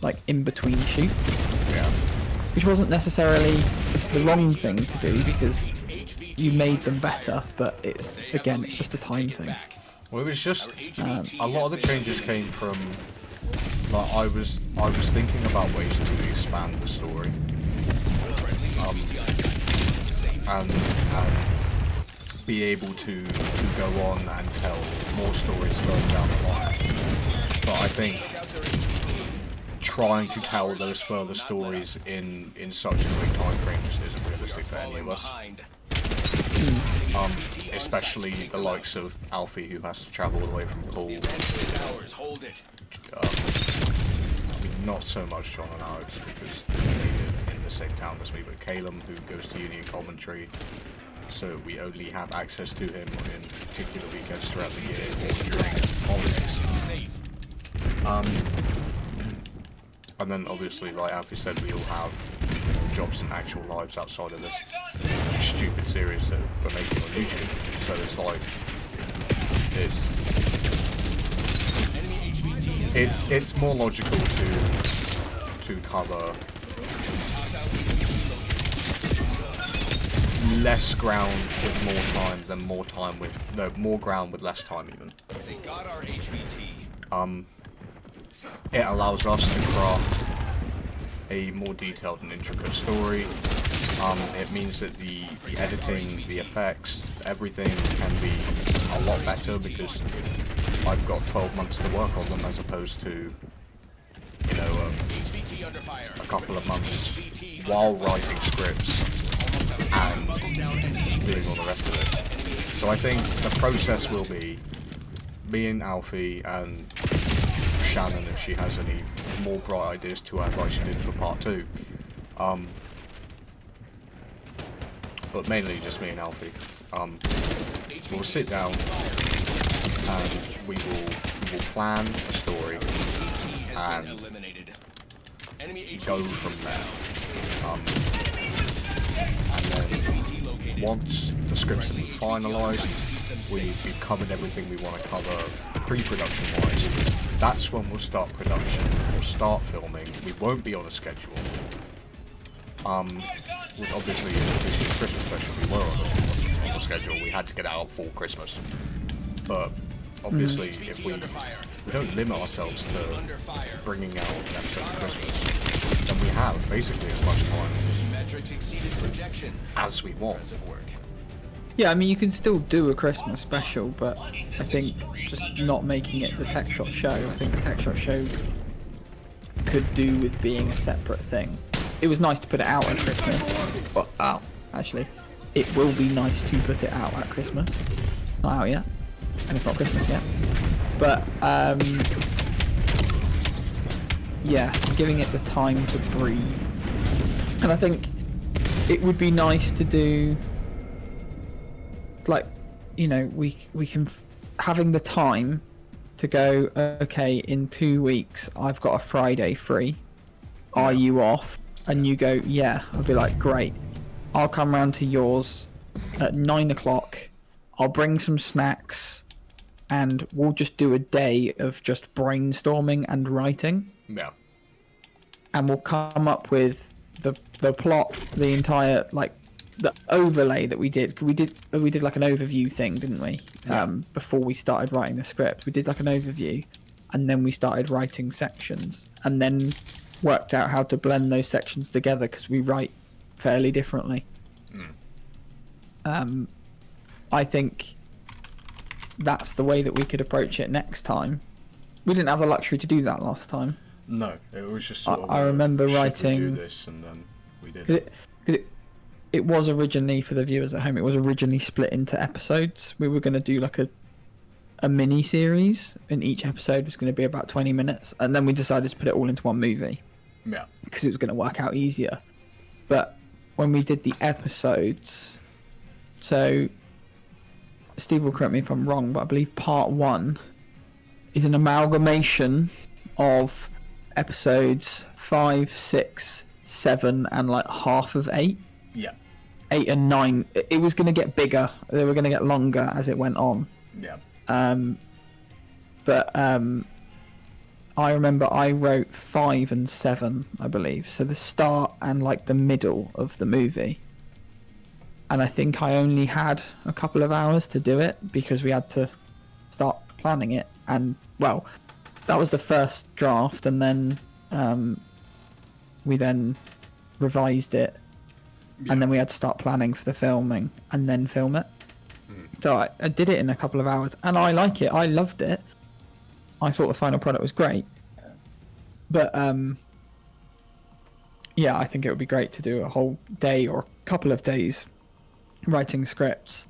like in between shoots, which wasn't necessarily the wrong thing to do because you made them better, but it's just a time thing. Well, it was just a lot of the changes came from like I was thinking about ways to expand the story, and be able to go on and tell more stories further down the line. But I think trying to tell those further stories in such a quick time frame just isn't realistic for any of us. Especially the likes of Alfie, who has to travel all the way from Poole. I mean, not so much John and Alex, because they live in the same town as me, but Caleb, who goes to uni in Coventry, so we only have access to him in particular weekends throughout the year or during holidays. And then obviously, like Alfie said, we all have jobs and actual lives outside of this stupid series that we're making on YouTube. So it's like, it's more logical to cover less ground with more time than more ground with less time even. It allows us to craft a more detailed and intricate story. It means that the editing, the effects, everything can be a lot better because I've got 12 months to work on them as opposed to, you know, a couple of months while writing scripts and doing all the rest of it. So I think the process will be me and Alfie and Shannon, if she has any more bright ideas to add like she did for part 2. But mainly just me and Alfie. We'll sit down and we will plan a story and go from there. And then once the scripts have been finalised, we've covered everything we want to cover pre-production wise. That's when we'll start production, we'll start filming. We won't be on a schedule. Which obviously this year's Christmas special we were on the schedule. We had to get it out for Christmas, but obviously if we don't limit ourselves to bringing out an episode for Christmas, then we have basically as much time as we want. Yeah, I mean, you can still do a Christmas special, but I think just not making it the Tecshotz show. I think the Tecshotz show could do with being a separate thing. It was nice to put it out at Christmas. But, actually, it will be nice to put it out at Christmas. Not out yet, and it's not Christmas yet. But, yeah, giving it the time to breathe. And I think it would be nice to do, like, you know, we can having the time to go, okay, in 2 weeks I've got a Friday free, are you off? And you go, yeah. I'll be like, great, I'll come round to yours at 9 o'clock, I'll bring some snacks, and we'll just do a day of just brainstorming and writing. Yeah. And we'll come up with the plot, the entire, like, the overlay that we did. We did like an overview thing, didn't we? Yeah. Before we started writing the script, we did like an overview, and then we started writing sections, and then worked out how to blend those sections together because we write fairly differently. I think that's the way that we could approach it next time. We didn't have the luxury to do that last time. No, it was just sort of. I remember should we writing. do this, and then we did. It was originally, for the viewers at home, it was originally split into episodes. We were going to do like a mini series, and each episode was going to be about 20 minutes, and then we decided to put it all into one movie. Yeah. Because it was going to work out easier. But when we did the episodes, so Steve will correct me if I'm wrong, but I believe part 1 is an amalgamation of episodes 5, 6, 7, and like half of 8. Yeah. 8 and 9. It was going to get bigger. They were going to get longer as it went on. Yeah. But I remember I wrote 5 and 7, I believe. So the start and like the middle of the movie. And I think I only had a couple of hours to do it because we had to start planning it. And well, that was the first draft, and then we then revised it. Yeah. And then we had to start planning for the filming and then film it. So I did it in a couple of hours, and I like it. I loved it. I thought the final product was great. But yeah, I think it would be great to do a whole day or a couple of days writing scripts.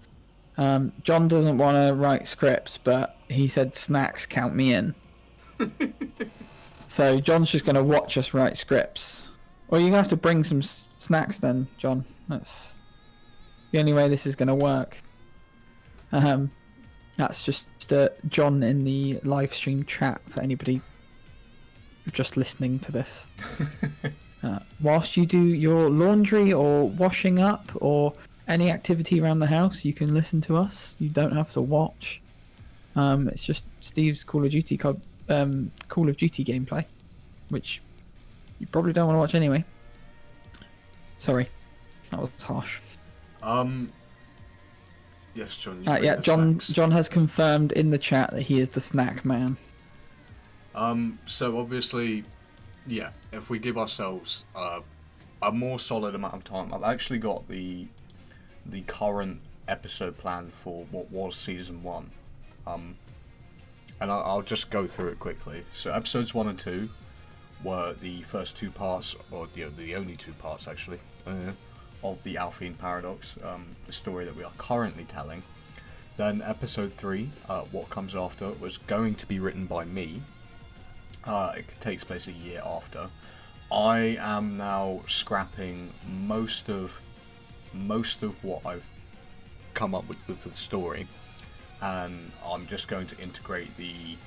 John doesn't want to write scripts, but he said snacks, count me in. So John's just going to watch us write scripts. Well, you're going to have to bring some snacks then, John. That's the only way this is going to work. That's just John in the live stream chat for anybody just listening to this. Whilst you do your laundry or washing up or any activity around the house, you can listen to us. You don't have to watch. It's just Steve's Call of Duty gameplay, which you probably don't want to watch anyway. Sorry, that was harsh. Yes, John. Yeah, John has confirmed in the chat that he is the snack man. So obviously, yeah, if we give ourselves a more solid amount of time, I've actually got the current episode plan for what was season 1. And I'll just go through it quickly. So episodes 1 and 2 were the first 2 parts, or the only 2 parts actually, of the Alfie paradox, the story that we are currently telling. Then episode 3, what comes after, was going to be written by me. It takes place a year after. I am now scrapping most of what I've come up with the story, and I'm just going to integrate the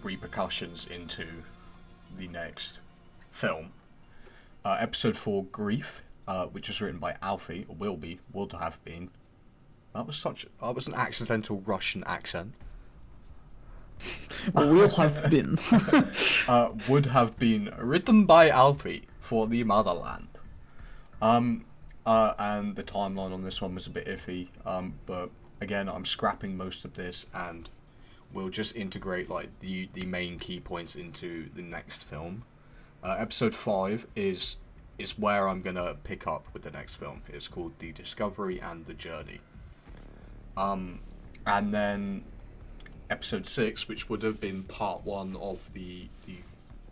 repercussions into the next film. Episode 4, Grief, which is written by Alfie, or would have been. That was an accidental Russian accent. Will have been. Would have been written by Alfie for the motherland. And the timeline on this one was a bit iffy. But again, I'm scrapping most of this, and we'll just integrate like the main key points into the next film. Episode 5 is where I'm gonna pick up with the next film. It's called The Discovery and the Journey. And then episode 6, which would have been part 1 of the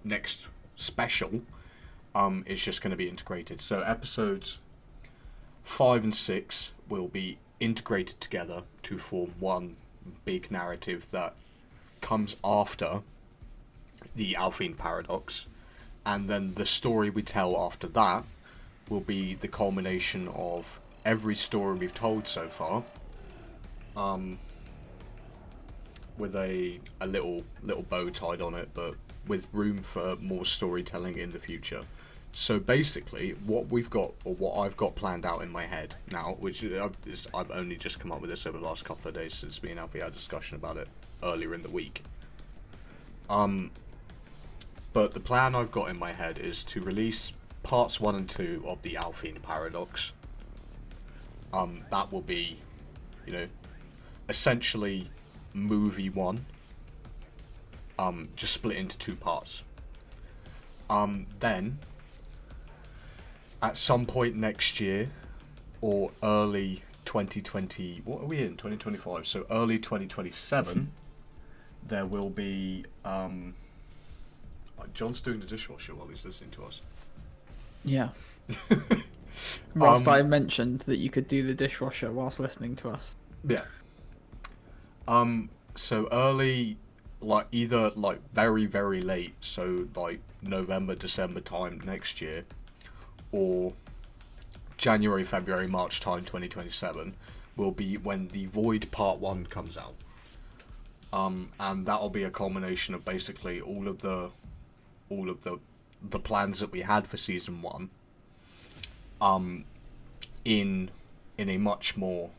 next special, is just going to be integrated. So episodes 5 and 6 will be integrated together to form one big narrative that comes after the Alfie paradox, and then the story we tell after that will be the culmination of every story we've told so far, with a little bow tied on it, but with room for more storytelling in the future. So basically, what I've got planned out in my head now, which I've only just come up with this over the last couple of days since me and Alfie had a discussion about it earlier in the week. But the plan I've got in my head is to release parts 1 and 2 of the Alfie paradox. That will be, essentially movie 1. Just split into 2 parts. Then, at some point next year, or early 2020, what are we in? 2025. So early 2027, there will be. John's doing the dishwasher while he's listening to us. Yeah. Whilst I mentioned that you could do the dishwasher whilst listening to us. Yeah. So early, either very, very late, so November, December time next year, or January, February, March time 2027 will be when the Void Part 1 comes out. And that'll be a culmination of basically all of the plans that we had for season 1, in a much more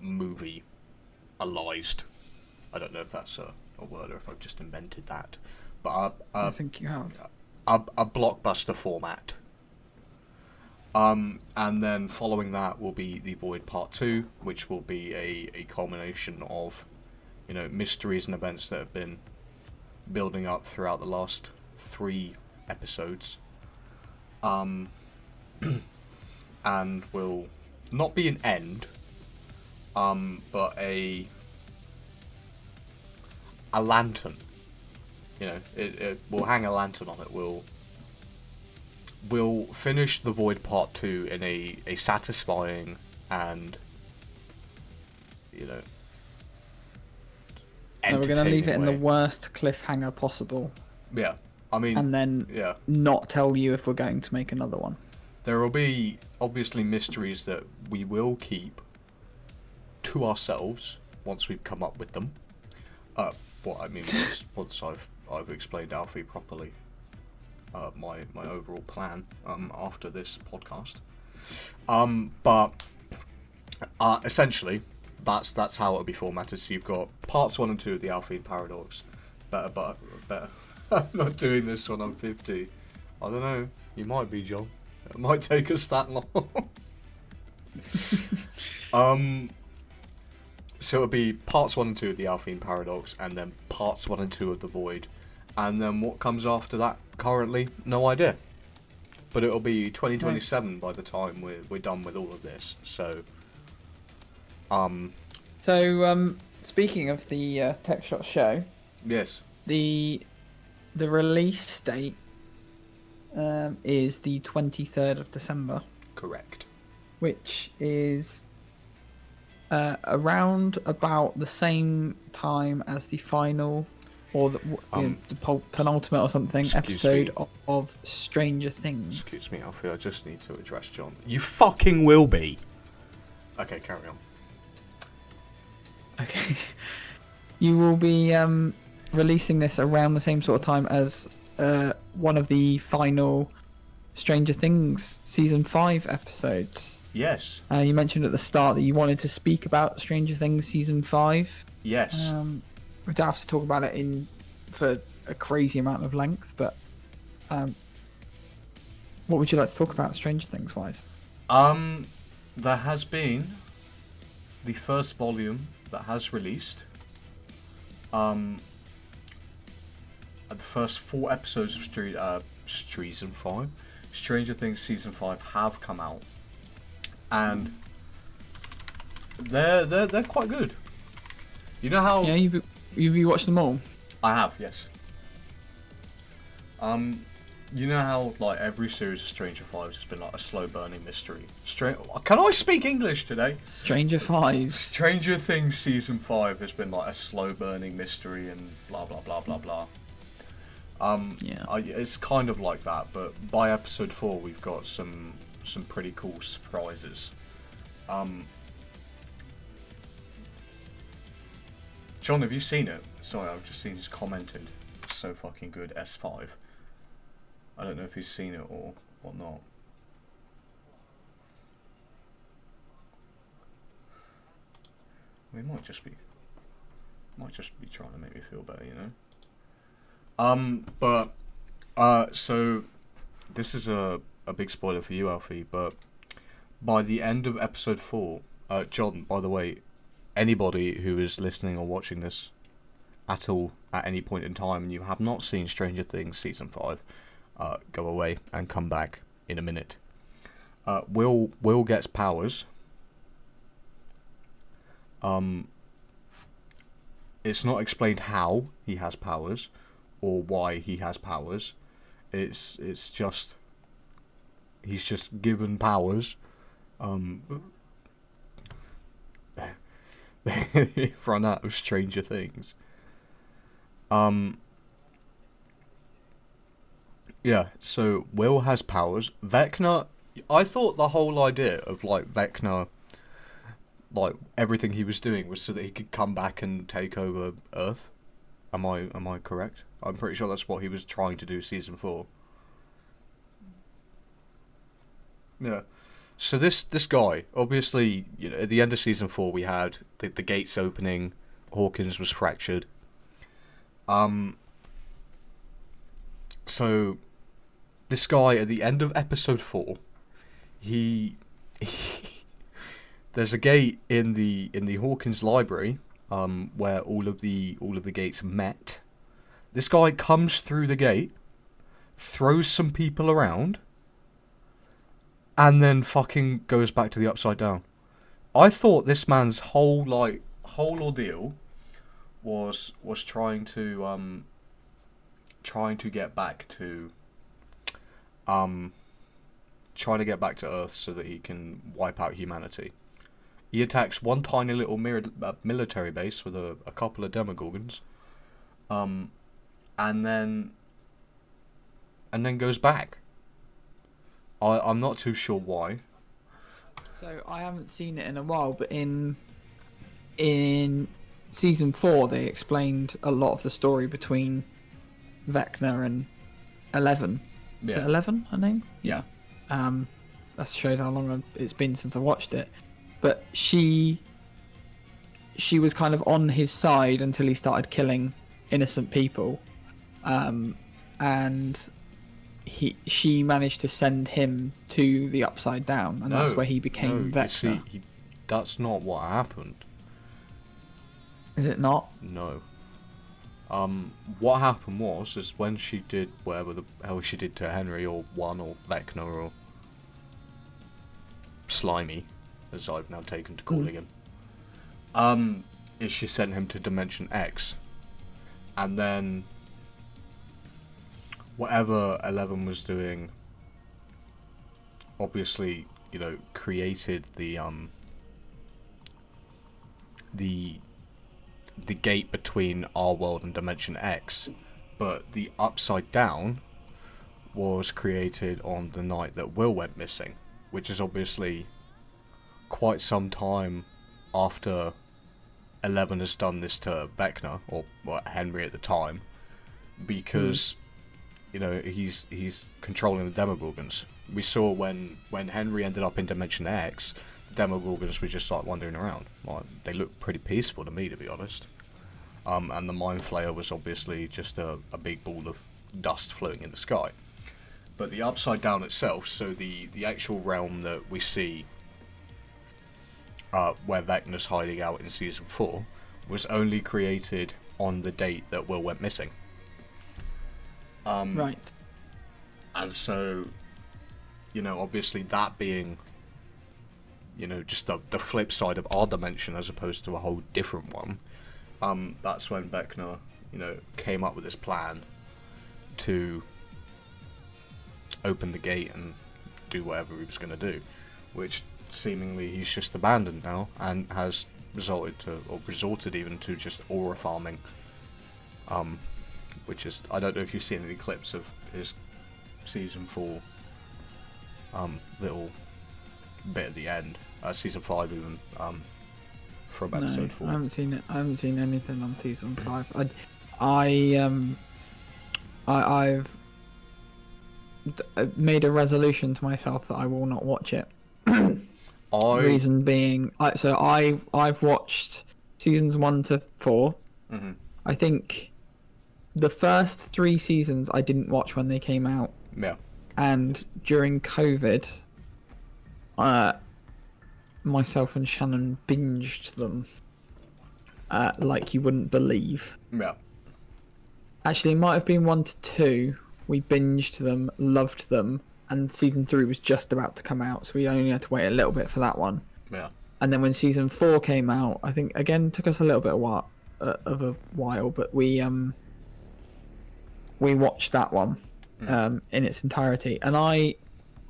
movie-alized. I don't know if that's a word or if I've just invented that, but I think you have. A blockbuster format. And then following that will be the Void Part 2, which will be a culmination of, mysteries and events that have been building up throughout the last 3 episodes. And will not be an end, but a lantern. It will hang a lantern on it. We'll finish the Void Part 2 in a satisfying and, No, we're going to leave it in the worst cliffhanger possible. Yeah, I mean... And then not tell you if we're going to make another one. There will be, obviously, mysteries that we will keep to ourselves once we've come up with them. Once I've explained Alfie properly my overall plan after this podcast. But essentially, that's how it'll be formatted. So you've got parts 1 and 2 of the Alfie paradox. Better. I'm not doing this when I'm 50. I don't know. You might be, John. It might take us that long. So it'll be parts 1 and 2 of the Alfie paradox, and then parts 1 and 2 of the Void. And then what comes after that, currently, no idea. But it'll be 2027 by the time we're done with all of this. So, speaking of the Tecshotz show, yes, the release date is the 23rd of December. Correct. Which is around about the same time as the final, or the penultimate or something, episode of Stranger Things. Excuse me, Alfie, I just need to address John. You fucking will be. Okay, carry on. Okay. You will be releasing this around the same sort of time as one of the final Stranger Things Season 5 episodes. Yes. You mentioned at the start that you wanted to speak about Stranger Things Season 5. Yes. We don't have to talk about it for a crazy amount of length, but What would you like to talk about Stranger Things wise? There has been the first volume that has released. The first 4 episodes of season 5, Stranger Things season 5 have come out, and they're quite good. You know how? Yeah, you watched them all. I have, yes. You know how like every series of Stranger Fives has been like a slow burning mystery. Can I speak English today? Stranger Fives. Stranger Things season 5 has been like a slow burning mystery and blah blah blah blah blah. Yeah. It's kind of like that, but by episode 4 we've got some pretty cool surprises. John, have you seen it? Sorry, I've just seen he's commented. So fucking good, S5. I don't know if he's seen it or whatnot. We might just be trying to make me feel better, you know. So this is a big spoiler for you, Alfie. But by the end of episode 4, John, by the way, anybody who is listening or watching this at all at any point in time and you have not seen Stranger Things season 5, go away and come back in a minute. Will gets powers. It's not explained how he has powers or why he has powers. It's just he's just given powers. They've run out of Stranger Things. Yeah, so Will has powers. Vecna, I thought the whole idea of like Vecna, like everything he was doing was so that he could come back and take over Earth. Am I correct? I'm pretty sure that's what he was trying to do season 4. Yeah. So this guy, obviously, you know, at the end of season 4 we had the gates opening, Hawkins was fractured. So this guy at the end of episode 4, he there's a gate in the Hawkins library, where all of the gates met. This guy comes through the gate, throws some people around, and then fucking goes back to the Upside Down. I thought this man's whole ordeal was trying to get back to Earth so that he can wipe out humanity. He attacks one tiny little military base with a couple of Demogorgons, and then goes back. I'm not too sure why. So I haven't seen it in a while, but in season 4 they explained a lot of the story between Vecna and 11. Is it 11 her name? Yeah. That shows how long it's been since I watched it. But she was kind of on his side until he started killing innocent people, and she managed to send him to the Upside Down, and that's where he became Vecna. You see, that's not what happened. Is it not? No. What happened was when she did whatever the hell she did to Henry or Vecna or Slimy, as I've now taken to calling him, is she sent him to Dimension X, and then whatever 11 was doing, obviously, you know, created the gate between our world and Dimension X, but the Upside Down was created on the night that Will went missing, which is obviously quite some time after 11 has done this to Vecna, or Henry at the time, because you know he's controlling the Demogorgons. We saw when Henry ended up in Dimension X, the Demogorgons were just like wandering around. Like, they looked pretty peaceful to me, to be honest. And the Mind Flayer was obviously just a big ball of dust floating in the sky. But the Upside Down itself, so the actual realm that we see where Vecna's hiding out in Season 4, was only created on the date that Will went missing. Right. And so, obviously that being, just the flip side of our dimension as opposed to a whole different one, that's when Vecna, came up with this plan to open the gate and do whatever he was going to do, which seemingly he's just abandoned now and has resorted even to just aura farming, which is, I don't know if you've seen any clips of his Season 4 little bit at the end, Season 5 even, from episode 4. I haven't seen it. I haven't seen anything on Season 5. I've made a resolution to myself that I will not watch it. Reason being, I've watched Seasons 1 to 4. Mm-hmm. I think the first 3 seasons I didn't watch when they came out. Yeah. And during COVID, myself and Shannon binged them like you wouldn't believe. Yeah. Actually, it might have been 1 to 2. We binged them, loved them, and Season 3 was just about to come out, so we only had to wait a little bit for that one. Yeah. And then when Season 4 came out, I think, again, took us a little bit of a while, but we watched that one in its entirety. And I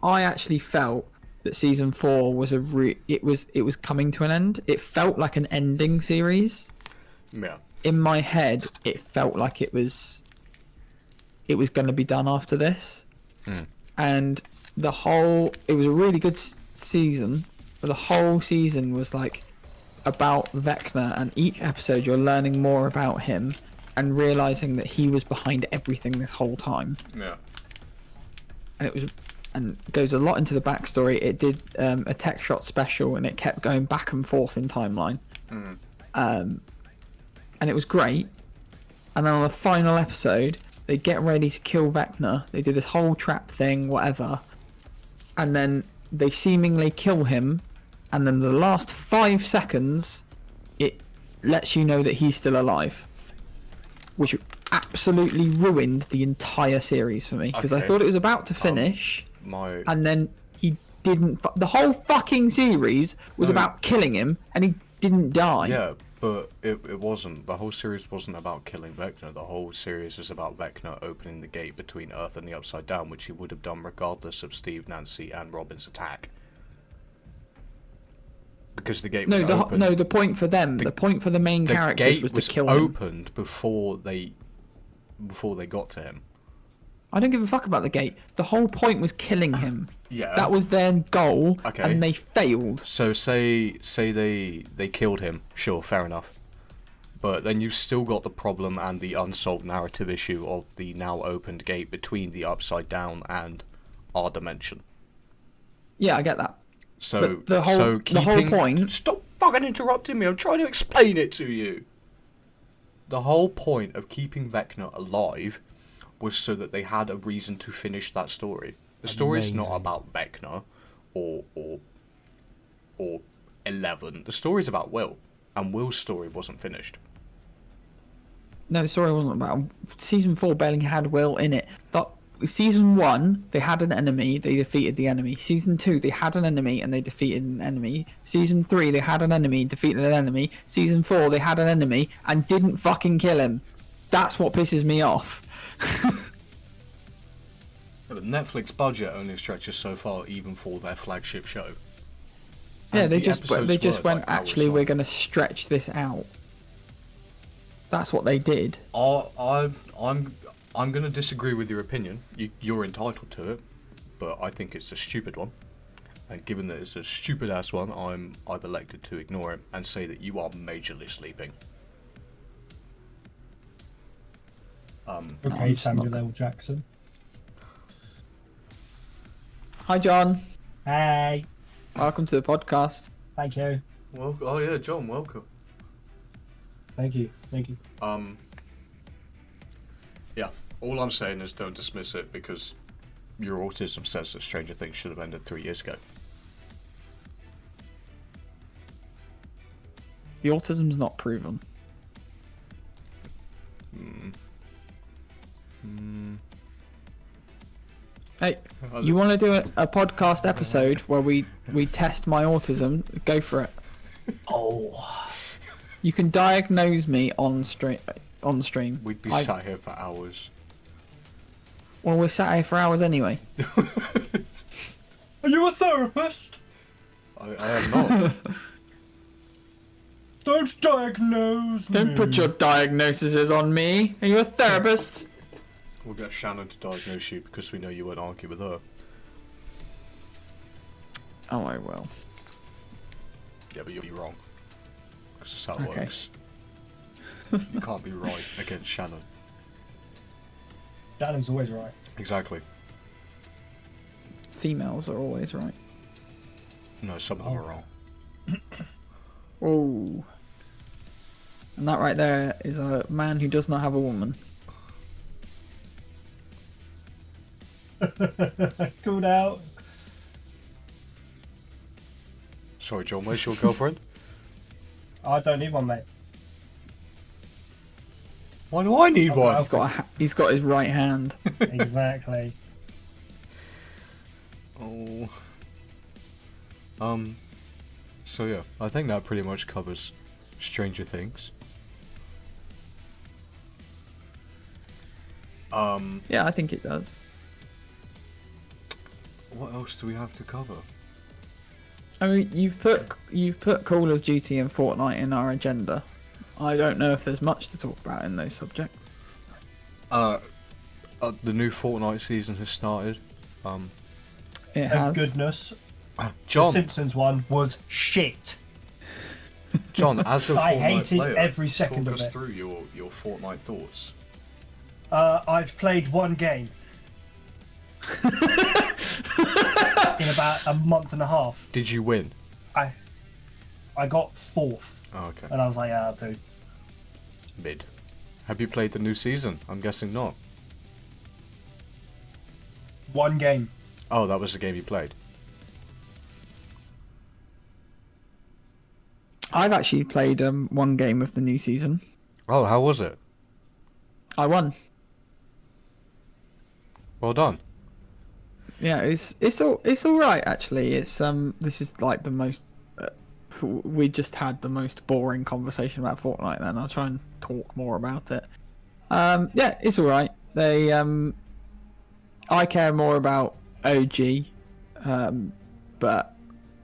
actually felt that Season 4 was it was coming to an end. It felt like an ending series. Yeah. In my head, it felt like it was going to be done after this. And it was a really good season, but the whole season was like about Vecna, and each episode you're learning more about him and realizing that he was behind everything this whole time. Yeah. And it goes a lot into the backstory. It did a Tecshotz special, and it kept going back and forth in timeline. And it was great. And then on the final episode, they get ready to kill Vecna. They do this whole trap thing, whatever. And then they seemingly kill him. And then the last 5 seconds, it lets you know that he's still alive. Which absolutely ruined the entire series for me. Because I thought it was about to finish. And then he didn't... The whole fucking series was about killing him. And he didn't die. Yeah, but it wasn't. The whole series wasn't about killing Vecna. The whole series was about Vecna opening the gate between Earth and the Upside Down, which he would have done regardless of Steve, Nancy, and Robin's attack. Because the gate was open. The point for them, the point for the main characters was to kill him. The gate was opened before they got to him. I don't give a fuck about the gate. The whole point was killing him. Yeah. That was their goal, and they failed. So say they killed him. Sure, fair enough. But then you've still got the problem and the unsolved narrative issue of the now opened gate between the Upside Down and our dimension. Yeah, I get that. So the whole point... Stop fucking interrupting me. I'm trying to explain it to you. The whole point of keeping Vecna alive was so that they had a reason to finish that story. The story's not about Vecna or 11. The story's about Will, and Will's story wasn't finished. No, the story wasn't about... Season 4 barely had Will in it. But Season 1, they had an enemy, they defeated the enemy. Season 2, they had an enemy, and they defeated an enemy. Season 3, they had an enemy, defeated an enemy. Season 4, they had an enemy, and didn't fucking kill him. That's what pisses me off. The Netflix budget only stretches so far, even for their flagship show. Yeah, they just went, actually, we're going to stretch this out. That's what they did. I'm going to disagree with your opinion. You're entitled to it, but I think it's a stupid one. And given that it's a stupid ass one, I've elected to ignore it and say that you are majorly sleeping. Okay, Samuel L. Jackson. Hi, John. Hey. Welcome to the podcast. Thank you. Well, oh yeah, John, welcome. Thank you. Yeah, all I'm saying is don't dismiss it because your autism says that Stranger Things should have ended 3 years ago. The autism's not proven. Hey, you want to do a podcast episode where we test my autism? Go for it. Oh. You can diagnose me on stream. We'd be sat here for hours. Well, we're sat here for hours anyway. Are you a therapist? I am not. Don't diagnose me. Don't put your diagnoses on me. Are you a therapist? We'll get Shannon to diagnose you because we know you won't argue with her. Oh, I will. Yeah, but you'll be wrong. Because that's how it Okay. works. You can't be right against Shannon. Shannon's always right. Exactly. Females are always right. No, some of them are wrong. Oh. And that right there is a man who does not have a woman. Called out. Sorry, John, where's your girlfriend? I don't need one, mate. Why do I need Okay, one? He's got his right hand. Exactly. Oh. So yeah, I think that pretty much covers Stranger Things. Yeah, I think it does. What else do we have to cover? I mean, you've put Call of Duty and Fortnite in our agenda. I don't know if there's much to talk about in those subjects. The new Fortnite season has started. It Thank has. goodness. The John, Simpsons one was shit. John, as a I Fortnite hated player, every second talk of us it. through your Fortnite thoughts. I've played one game. In about a month and a half. Did you win? I got 4th. Oh, okay. And I was like, dude. Mid. Have you played the new season? I'm guessing not. One game. Oh, that was the game you played. I've actually played one game of the new season. Oh, how was it? I won. Well done. Yeah, it's all right actually. It's this is like the most we just had the most boring conversation about Fortnite. Then I'll try and talk more about it. Yeah, it's all right. They I care more about OG, but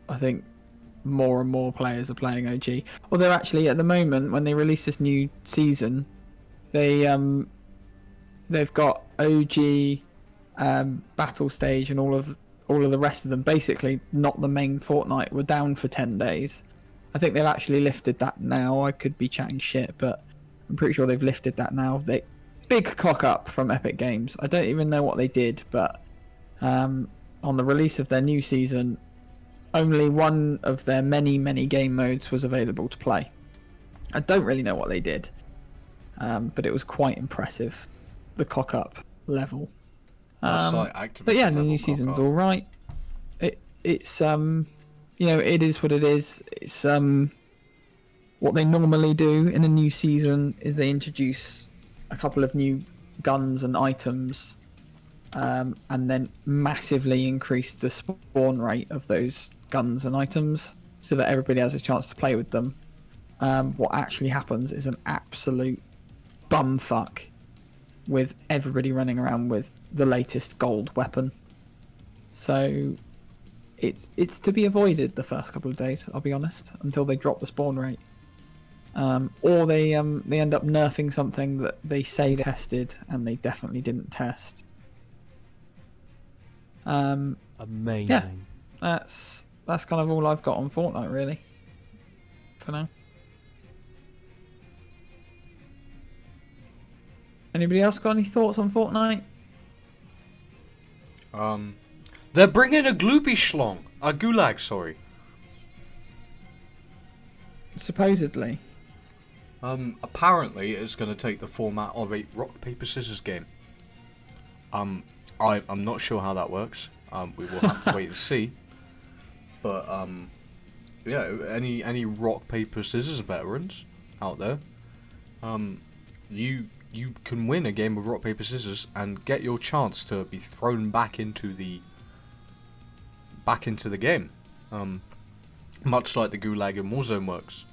I think more and more players are playing OG. Although actually, at the moment, when they release this new season, they've got OG, Battle Stage, and all of the rest of them. Basically, not the main Fortnite, were down for 10 days. I think they've actually lifted that now. I could be chatting shit, but I'm pretty sure they've lifted that now. Big cock up from Epic Games. I don't even know what they did, but on the release of their new season, only one of their many game modes was available to play. I don't really know what they did, but it was quite impressive, the cock up level. That's like Activision But yeah, the level new cock season's up. all right. It's you know, it is what it is. It's what they normally do in a new season is they introduce a couple of new guns and items, and then massively increase the spawn rate of those guns and items so that everybody has a chance to play with them. What actually happens is an absolute bumfuck with everybody running around with the latest gold weapon. So it's to be avoided the first couple of days, I'll be honest, until they drop the spawn rate. Or they end up nerfing something that they say they tested and they definitely didn't test. Amazing. Yeah, that's kind of all I've got on Fortnite really, for now. Anybody else got any thoughts on Fortnite? They're bringing a gloopy schlong. A gulag, sorry. Supposedly. Apparently it's going to take the format of a rock, paper, scissors game. I'm not sure how that works. We will have to wait and see. But yeah, any rock paper scissors veterans out there, you can win a game of rock paper scissors and get your chance to be thrown back into the game, much like the Gulag in Warzone works,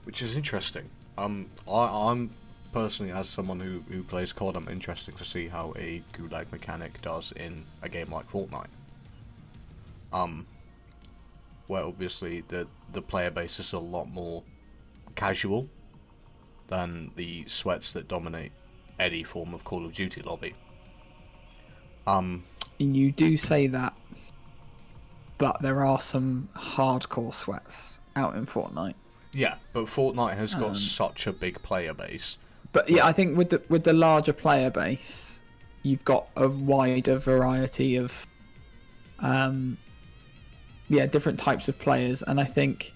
which is interesting. I'm personally, as someone who plays COD, I'm interested to see how a Gulag mechanic does in a game like Fortnite. Where obviously the player base is a lot more casual than the sweats that dominate any form of Call of Duty lobby. You do say that, but there are some hardcore sweats out in Fortnite. Yeah, but Fortnite has got such a big player base. But yeah, I think with the larger player base, you've got a wider variety of different types of players. And I think,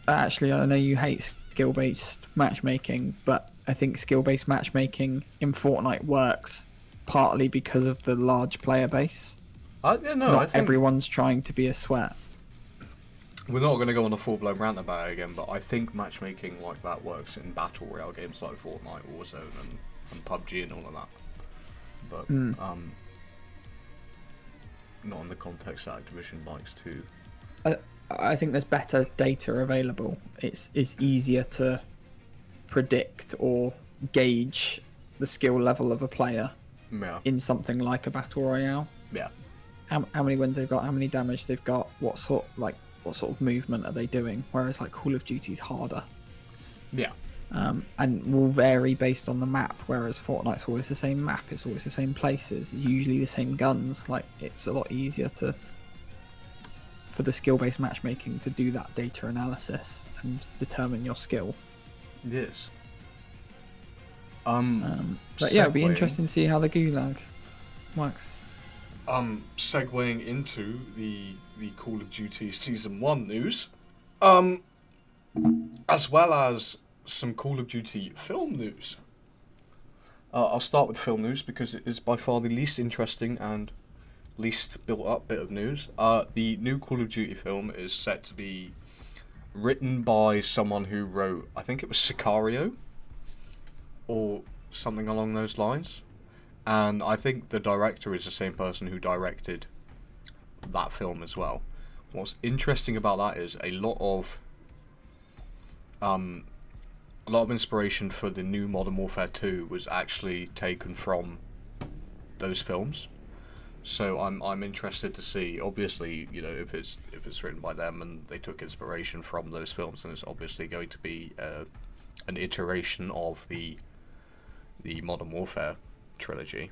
actually, I know you hate skill-based matchmaking, but I think skill-based matchmaking in Fortnite works partly because of the large player base. I think everyone's trying to be a sweat. We're not going to go on a full-blown rant about it again, but I think matchmaking like that works in battle royale games like Fortnite, Warzone, and PUBG and all of that. But not in the context that Activision likes to. I think there's better data available. It's easier to predict or gauge the skill level of a player in something like a battle royale. Yeah. How many wins they've got, how many damage they've got, what sort of movement are they doing? Whereas like Call of Duty's harder. Yeah. And will vary based on the map. Whereas Fortnite's always the same map. It's always the same places. Usually the same guns. Like it's a lot easier for the skill-based matchmaking to do that data analysis and determine your skill. Yes. But yeah, it'll be interesting to see how the Gulag works. Segueing into the Call of Duty Season 1 news, as well as some Call of Duty film news. I'll start with film news because it is by far the least interesting and least built up bit of news. The new Call of Duty film is set to be written by someone who wrote, I think it was Sicario, or something along those lines. And I think the director is the same person who directed that film as well. What's interesting about that is a lot of inspiration for the new Modern Warfare 2 was actually taken from those films. So I'm interested to see. Obviously, you know, if it's written by them and they took inspiration from those films, then it's obviously going to be an iteration of the Modern Warfare trilogy.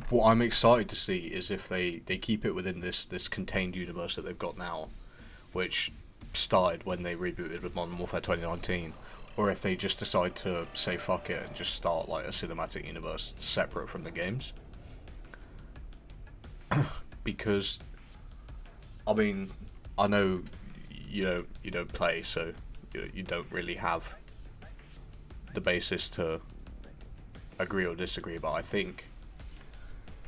What I'm excited to see is if they keep it within this contained universe that they've got now, which started when they rebooted with Modern Warfare 2019, or if they just decide to say fuck it and just start like a cinematic universe separate from the games. Because I mean, I know you don't play, so you don't really have the basis to agree or disagree, but I think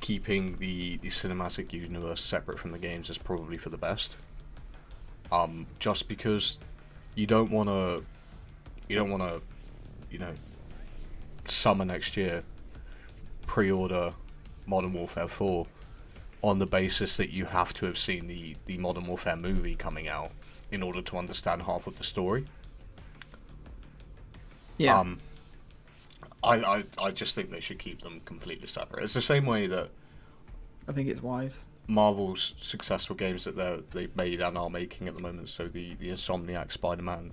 keeping the cinematic universe separate from the games is probably for the best. Just because you don't want to, summer next year pre-order Modern Warfare 4 on the basis that you have to have seen the Modern Warfare movie coming out in order to understand half of the story. Yeah. I just think they should keep them completely separate. It's the same way that I think it's wise. Marvel's successful games that they've made and are making at the moment, so the Insomniac Spider-Man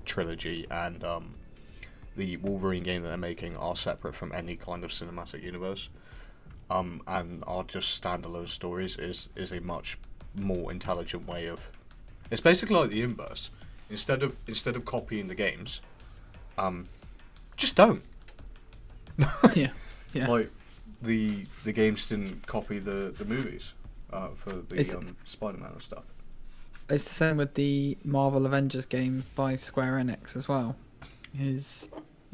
trilogy and the Wolverine game that they're making are separate from any kind of cinematic universe, and are just standalone stories is a much more intelligent way of. It's basically like the inverse. Instead of copying the games, just don't. Yeah. Like the games didn't copy the movies for the Spider-Man and stuff. It's the same with the Marvel Avengers game by Square Enix as well.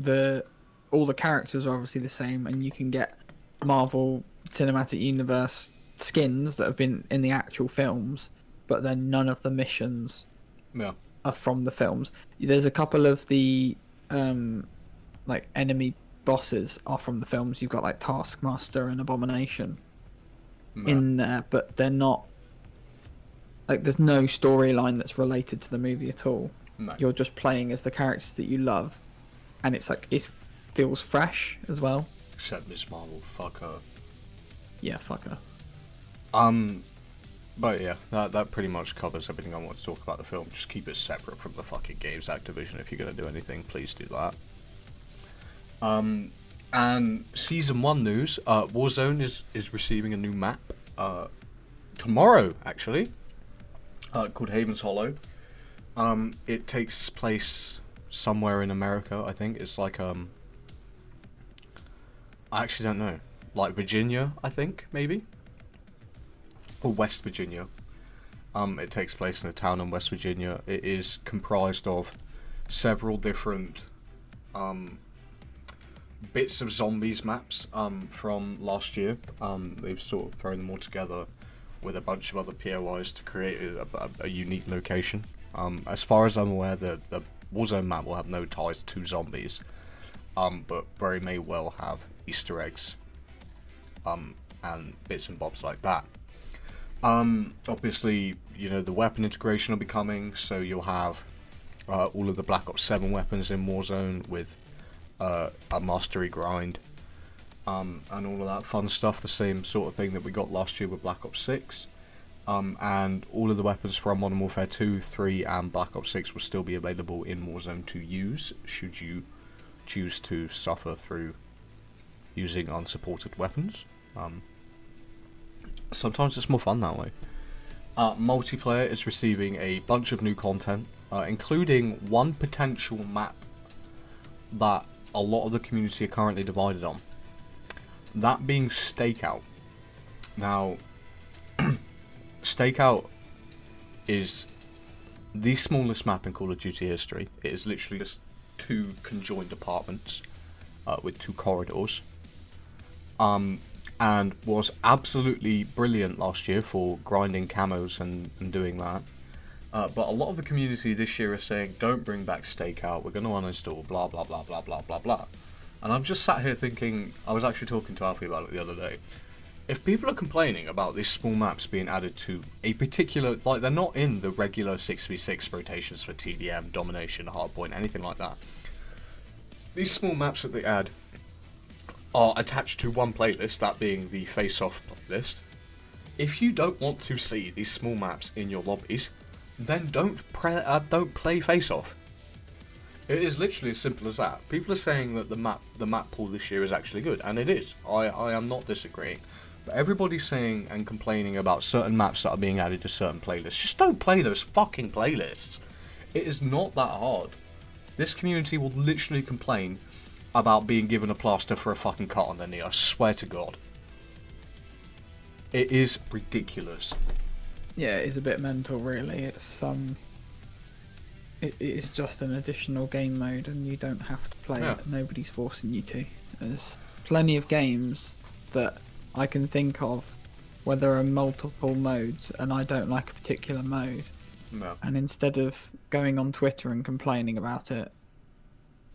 all the characters are obviously the same, and you can get Marvel Cinematic Universe skins that have been in the actual films, but then none of the missions Yeah. are from the films. There's a couple of the like enemy bosses are from the films. You've got like Taskmaster and Abomination in there, but they're not like, there's no storyline that's related to the movie at all. No. You're just playing as the characters that you love, and it's like it feels fresh as well. Except Miss Marvel, fuck her. Yeah, fuck her. But yeah, that pretty much covers everything I want to talk about the film. Just keep it separate from the fucking games, Activision. If you're gonna do anything, please do that. And season 1 news: Warzone is receiving a new map tomorrow, actually, called Haven's Hollow. It takes place somewhere in America, I think. It's like I actually don't know, like Virginia, I think, maybe, or West Virginia. It takes place in a town in West Virginia. It is comprised of several different bits of zombies maps from last year. They've sort of thrown them all together with a bunch of other POIs to create a unique location. As far as I'm aware, the Warzone map will have no ties to zombies, but very may well have Easter eggs and bits and bobs like that. Obviously, you know, the weapon integration will be coming, so you'll have all of the Black Ops 7 weapons in Warzone with a mastery grind and all of that fun stuff, the same sort of thing that we got last year with Black Ops 6. And all of the weapons from Modern Warfare 2, 3 and Black Ops 6 will still be available in Warzone to use, should you choose to suffer through using unsupported weapons. Sometimes it's more fun that way. Multiplayer is receiving a bunch of new content, including one potential map that a lot of the community are currently divided on. That being Stakeout. Now, Stakeout is the smallest map in Call of Duty history. It is literally just 2 conjoined apartments with 2 corridors. And was absolutely brilliant last year for grinding camos and doing that. But a lot of the community this year is saying, don't bring back Stakeout, we're going to uninstall, blah, blah, blah, blah, blah, blah, blah. And I'm just sat here thinking, I was actually talking to Alfie about it the other day. If people are complaining about these small maps being added to a particular, like, they're not in the regular 6v6 rotations for TDM, Domination, Hardpoint, anything like that. These small maps that they add are attached to one playlist, that being the face-off playlist. If you don't want to see these small maps in your lobbies, then don't play face-off. It is literally as simple as that. People are saying that the map pool this year is actually good, and it is. I am not disagreeing. But everybody's saying and complaining about certain maps that are being added to certain playlists. Just don't play those fucking playlists. It is not that hard. This community will literally complain about being given a plaster for a fucking cut on their knee. I swear to God. It is ridiculous. Yeah, it is a bit mental, really. It's it is just an additional game mode, and you don't have to play it. Nobody's forcing you to. There's plenty of games that I can think of where there are multiple modes, and I don't like a particular mode. No. And instead of going on Twitter and complaining about it,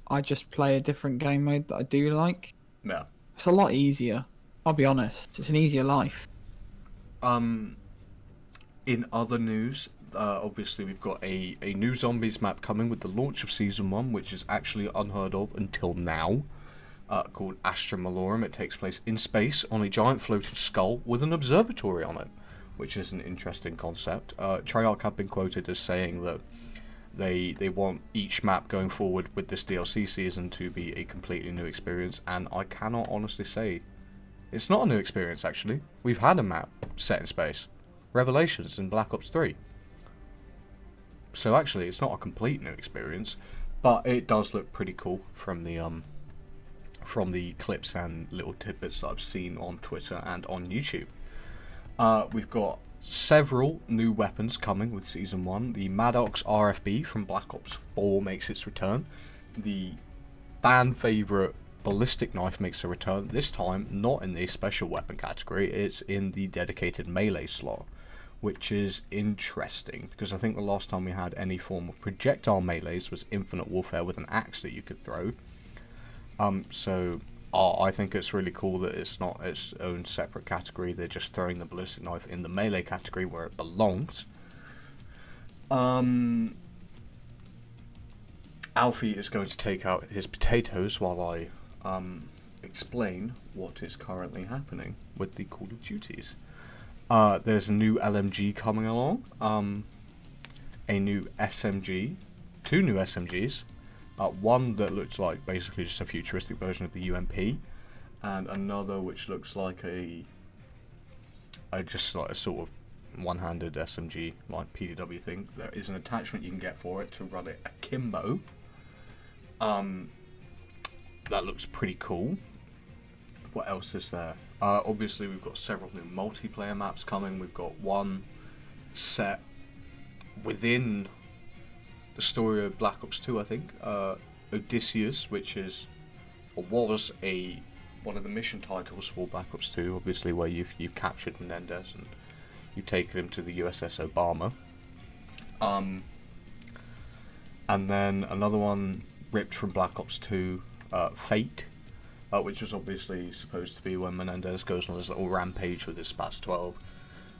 I just play a different game mode that I do like. Yeah. It's a lot easier. I'll be honest. It's an easier life. In other news, obviously we've got a new zombies map coming with the launch of Season 1, which is actually unheard of until now, called Astra Malorum. It takes place in space on a giant floating skull with an observatory on it, which is an interesting concept. Treyarch have been quoted as saying that they want each map going forward with this DLC season to be a completely new experience, and I cannot honestly say it's not a new experience. Actually, we've had a map set in space, Revelations in Black Ops 3. So actually, it's not a complete new experience, but it does look pretty cool from the clips and little tidbits that I've seen on Twitter and on YouTube. We've got several new weapons coming with Season 1. The Maddox RFB from Black Ops 4 makes its return. The fan favourite ballistic knife makes a return, this time not in the special weapon category, it's in the dedicated melee slot, which is interesting because I think the last time we had any form of projectile melees was Infinite Warfare with an axe that you could throw. I think it's really cool that it's not its own separate category. They're just throwing the ballistic knife in the melee category where it belongs. Alfie is going to take out his potatoes while I explain what is currently happening with the Call of Duties. There's a new LMG coming along, a new SMG, 2 new SMGs, one that looks like basically just a futuristic version of the UMP, and another which looks like just like a sort of one-handed SMG, like PDW thing. There is an attachment you can get for it to run it akimbo. That looks pretty cool. What else is there? Obviously we've got several new multiplayer maps coming. We've got one set within the story of Black Ops 2, I think. Odysseus, which is, or was one of the mission titles for Black Ops 2, obviously, where you've captured Menendez and you've taken him to the USS Obama. And then another one ripped from Black Ops 2, Fate, which was obviously supposed to be when Menendez goes on his little rampage with his Spats 12.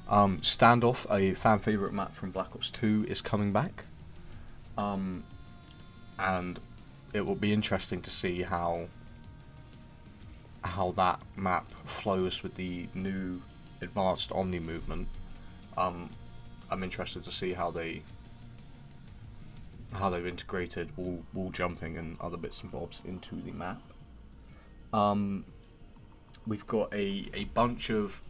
Standoff, a fan favourite map from Black Ops 2, is coming back. And it will be interesting to see how that map flows with the new advanced Omni movement. I'm interested to see how they've integrated wall jumping and other bits and bobs into the map. We've got a bunch of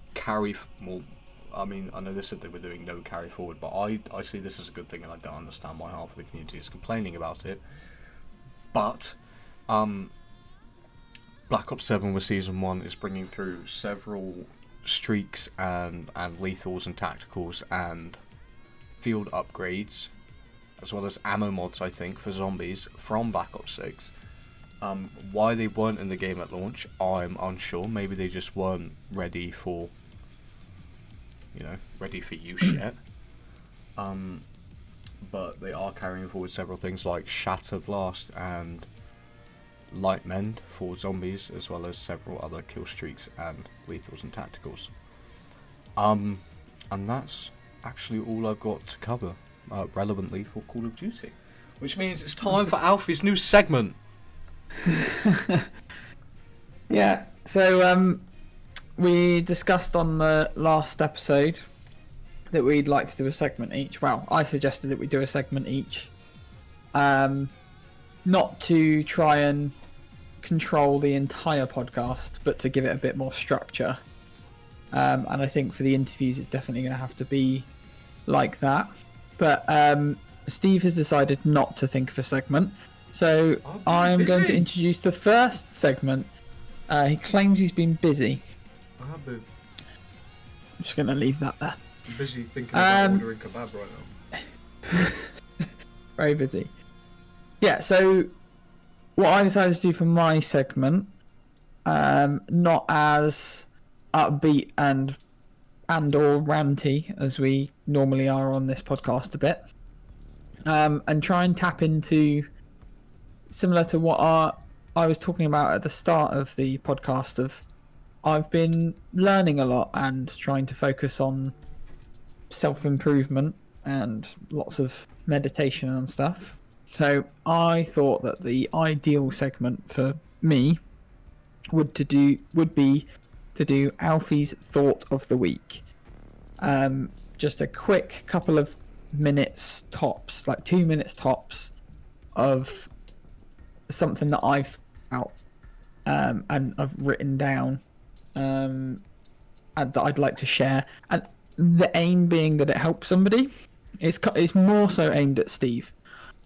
I know they said they were doing no carry forward, but I see this as a good thing, and I don't understand why half of the community is complaining about it. But Black Ops 7 with Season 1 is bringing through several streaks and lethals and tacticals and field upgrades, as well as ammo mods, I think, for zombies from Black Ops 6. Why they weren't in the game at launch, I'm unsure. Maybe they just weren't ready for use yet. But they are carrying forward several things like Shatter Blast and Light Mend for zombies, as well as several other kill streaks and lethals and tacticals. And that's actually all I've got to cover relevantly for Call of Duty, which means it's time for Alfie's new segment. Yeah, so we discussed on the last episode that we'd like to do a segment each. Well, I suggested that we do a segment each. Not to try and control the entire podcast, but to give it a bit more structure. And I think for the interviews, it's definitely going to have to be like that. But Steve has decided not to think of a segment. So I am going to introduce the first segment. He claims he's been busy. I have been. I'm just going to leave that there. I'm busy thinking about ordering kebab right now. Very busy. Yeah, so what I decided to do for my segment, not as upbeat and or ranty as we normally are on this podcast a bit, and try and tap into, similar to what I was talking about at the start of the podcast, of I've been learning a lot and trying to focus on self-improvement and lots of meditation and stuff. So I thought that the ideal segment for me would be to do Alfie's thought of the week. Just a quick couple of minutes tops, like 2 minutes tops, of something that I've out and I've written down, and that I'd like to share. And the aim being that it helps somebody. It's more so aimed at Steve.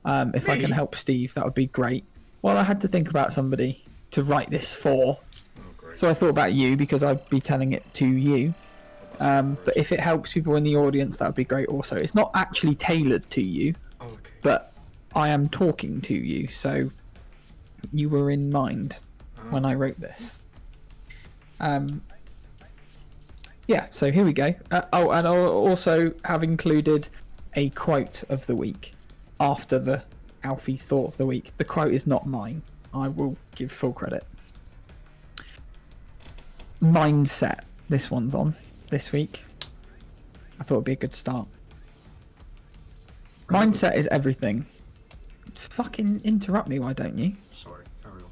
If I can help Steve, that would be great. Well, I had to think about somebody to write this for. So I thought about you because I'd be telling it to you. But if it helps people in the audience, that would be great also. It's not actually tailored to you, but I am talking to you. So you were in mind when I wrote this. Yeah, so here we go. Oh, and I'll also have included a quote of the week after the Alfie's thought of the week. The quote is not mine. I will give full credit. Mindset. This one's on this week. I thought it'd be a good start. Mindset is everything. Fucking interrupt me, why don't you? Sorry, carry on.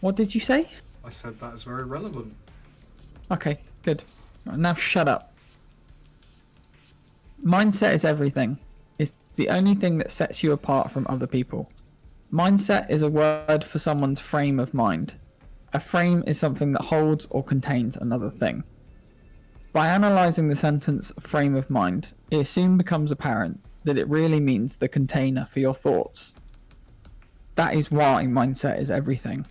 What did you say? I said that is very relevant. Okay, good. Right, now shut up. Mindset is everything. It's the only thing that sets you apart from other people. Mindset is a word for someone's frame of mind. A frame is something that holds or contains another thing. By analysing the sentence frame of mind, it soon becomes apparent that it really means the container for your thoughts. That is why mindset is everything.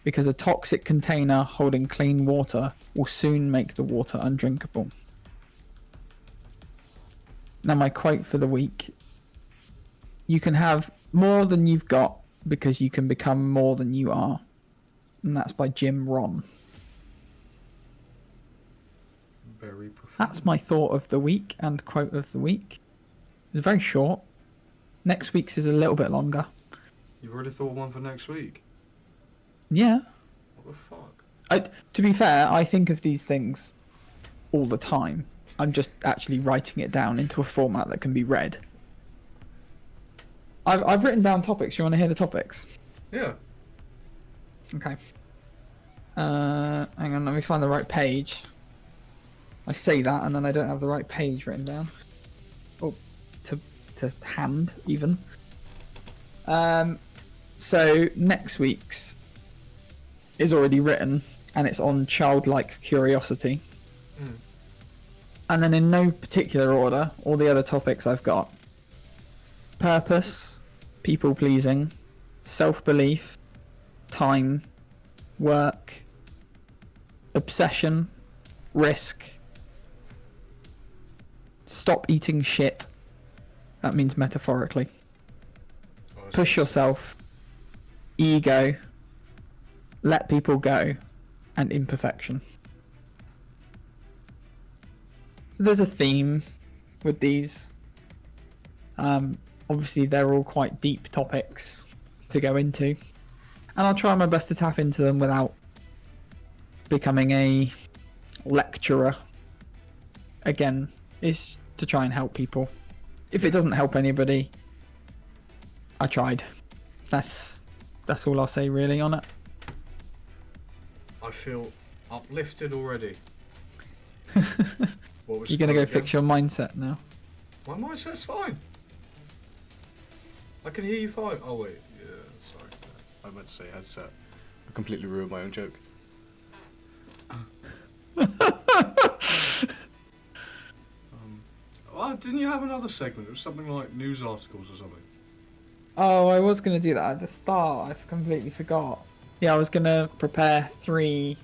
Because a toxic container holding clean water will soon make the water undrinkable. Now my quote for the week. You can have more than you've got because you can become more than you are. And that's by Jim Ron. Very profound. That's my thought of the week and quote of the week. It's very short. Next week's is a little bit longer. You've already thought one for next week? Yeah. What the fuck? To be fair, I think of these things all the time. I'm just actually writing it down into a format that can be read. I've written down topics. You want to hear the topics? Yeah. Okay. Hang on, let me find the right page. I say that and then I don't have the right page written down. Or to hand, even. So next week's is already written and it's on childlike curiosity. And then in no particular order, all the other topics I've got: purpose, people pleasing, self-belief, time, work, obsession, risk, stop eating shit. That means metaphorically. Push yourself, ego, let people go, and imperfection. So there's a theme with these. Obviously they're all quite deep topics to go into, and I'll try my best to tap into them without becoming a lecturer. Again, is to try and help people. If it doesn't help anybody, I tried. That's all I'll say really on it. I feel uplifted already. What was You're gonna the go quote fix your mindset now. again? My mindset's fine. I can hear you fine. Oh wait, yeah, sorry. I meant to say headset. I completely ruined my own joke. Oh, didn't you have another segment? It was something like news articles or something. Oh, I was gonna do that at the start. I completely forgot. Yeah, I was gonna prepare 3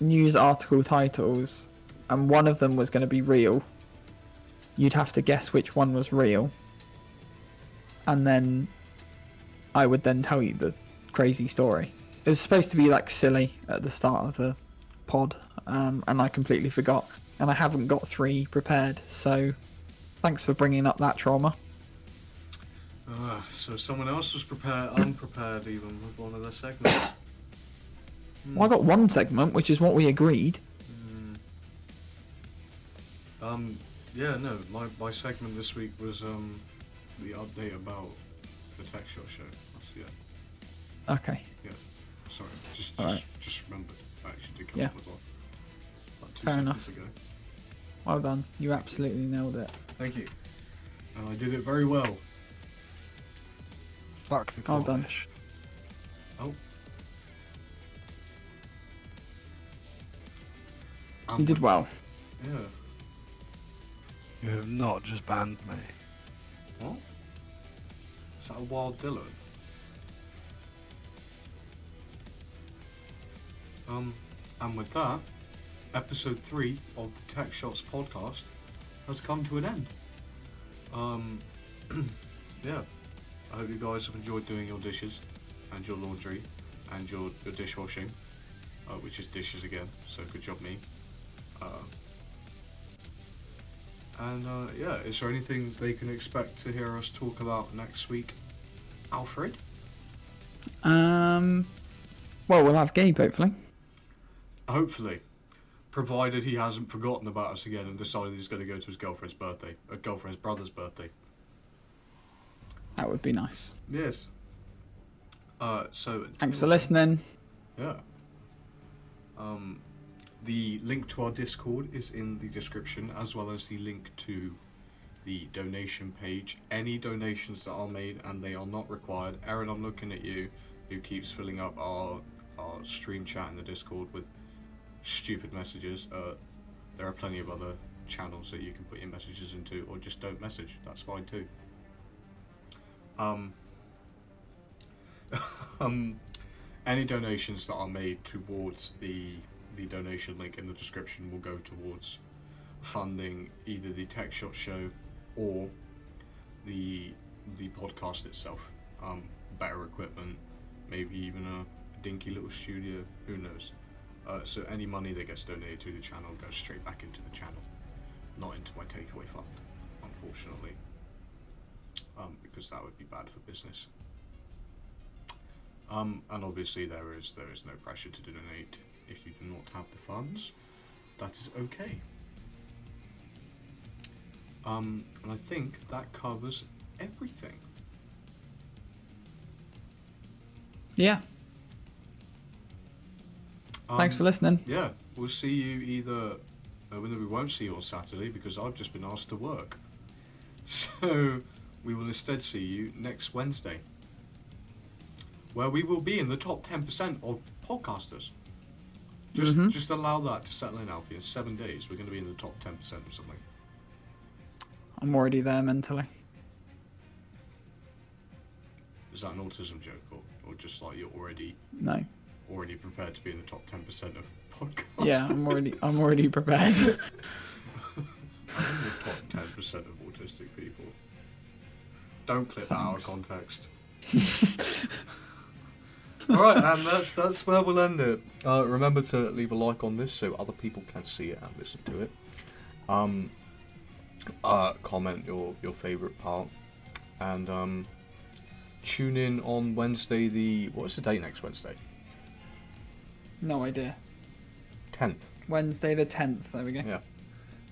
news article titles, and one of them was gonna be real. You'd have to guess which one was real, and then I would then tell you the crazy story. It was supposed to be like silly at the start of the pod, and I completely forgot, and I haven't got 3 prepared. So, thanks for bringing up that trauma. So someone else was unprepared even with one of their segments. Well, I got 1 segment, which is what we agreed. Yeah, no, my segment this week was the update about the Tecshotz show. Yeah, Okay. sorry, just Alright. just remembered. I actually did come Yeah. up with one like 2 Fair seconds enough. ago. Well done. You absolutely nailed it. Thank you. And I did it very well. Fuck the Well done. Cornish. Oh. You did well. Yeah. You have not just banned me. What? Is that a wild Dylan? And with that, episode 3 of the Tecshotz podcast has come to an end. Yeah. I hope you guys have enjoyed doing your dishes. and your laundry and your dishwashing, which is dishes again, so good job me. Yeah, is there anything they can expect to hear us talk about next week, Alfred? Well, we'll have Gabe hopefully. Hopefully. Provided he hasn't forgotten about us again and decided he's going to go to his girlfriend's brother's birthday. That would be nice. Yes. So Thanks for listening. Yeah. The link to our Discord is in the description, as well as the link to the donation page. Any donations that are made, and they are not required. Erin, I'm looking at you, who keeps filling up our stream chat in the Discord with stupid messages. There are plenty of other channels that you can put your messages into, or just don't message. That's fine too. Any donations that are made towards the donation link in the description will go towards funding either the Tecshotz show or the podcast itself. Better equipment, maybe even a dinky little studio, who knows. So any money that gets donated to the channel goes straight back into the channel, not into my takeaway fund, unfortunately, because that would be bad for business. And obviously there is no pressure to donate if you do not have the funds. That is okay. And I think that covers everything. Yeah. Thanks for listening. Yeah, we'll see you either. We won't see you on Saturday because I've just been asked to work. So we will instead see you next Wednesday, where we will be in the top 10% of podcasters. Just allow that to settle in, Alfie. In 7 days, we're going to be in the top 10% or something. I'm already there mentally. Is that an autism joke, or just like you're already prepared to be in the top 10% of podcasters? Yeah, I'm already prepared. I'm in the top 10% of autistic people. Don't clip that out of context. Alright, and that's where we'll end it. Remember to leave a like on this so other people can see it and listen to it. Comment your favourite part. And tune in on Wednesday what's the date next Wednesday? No idea. 10th. Wednesday the 10th, there we go.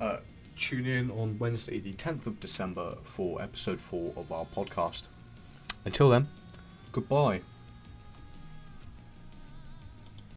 Yeah. Tune in on Wednesday the 10th of December for episode 4 of our podcast. Until then, goodbye.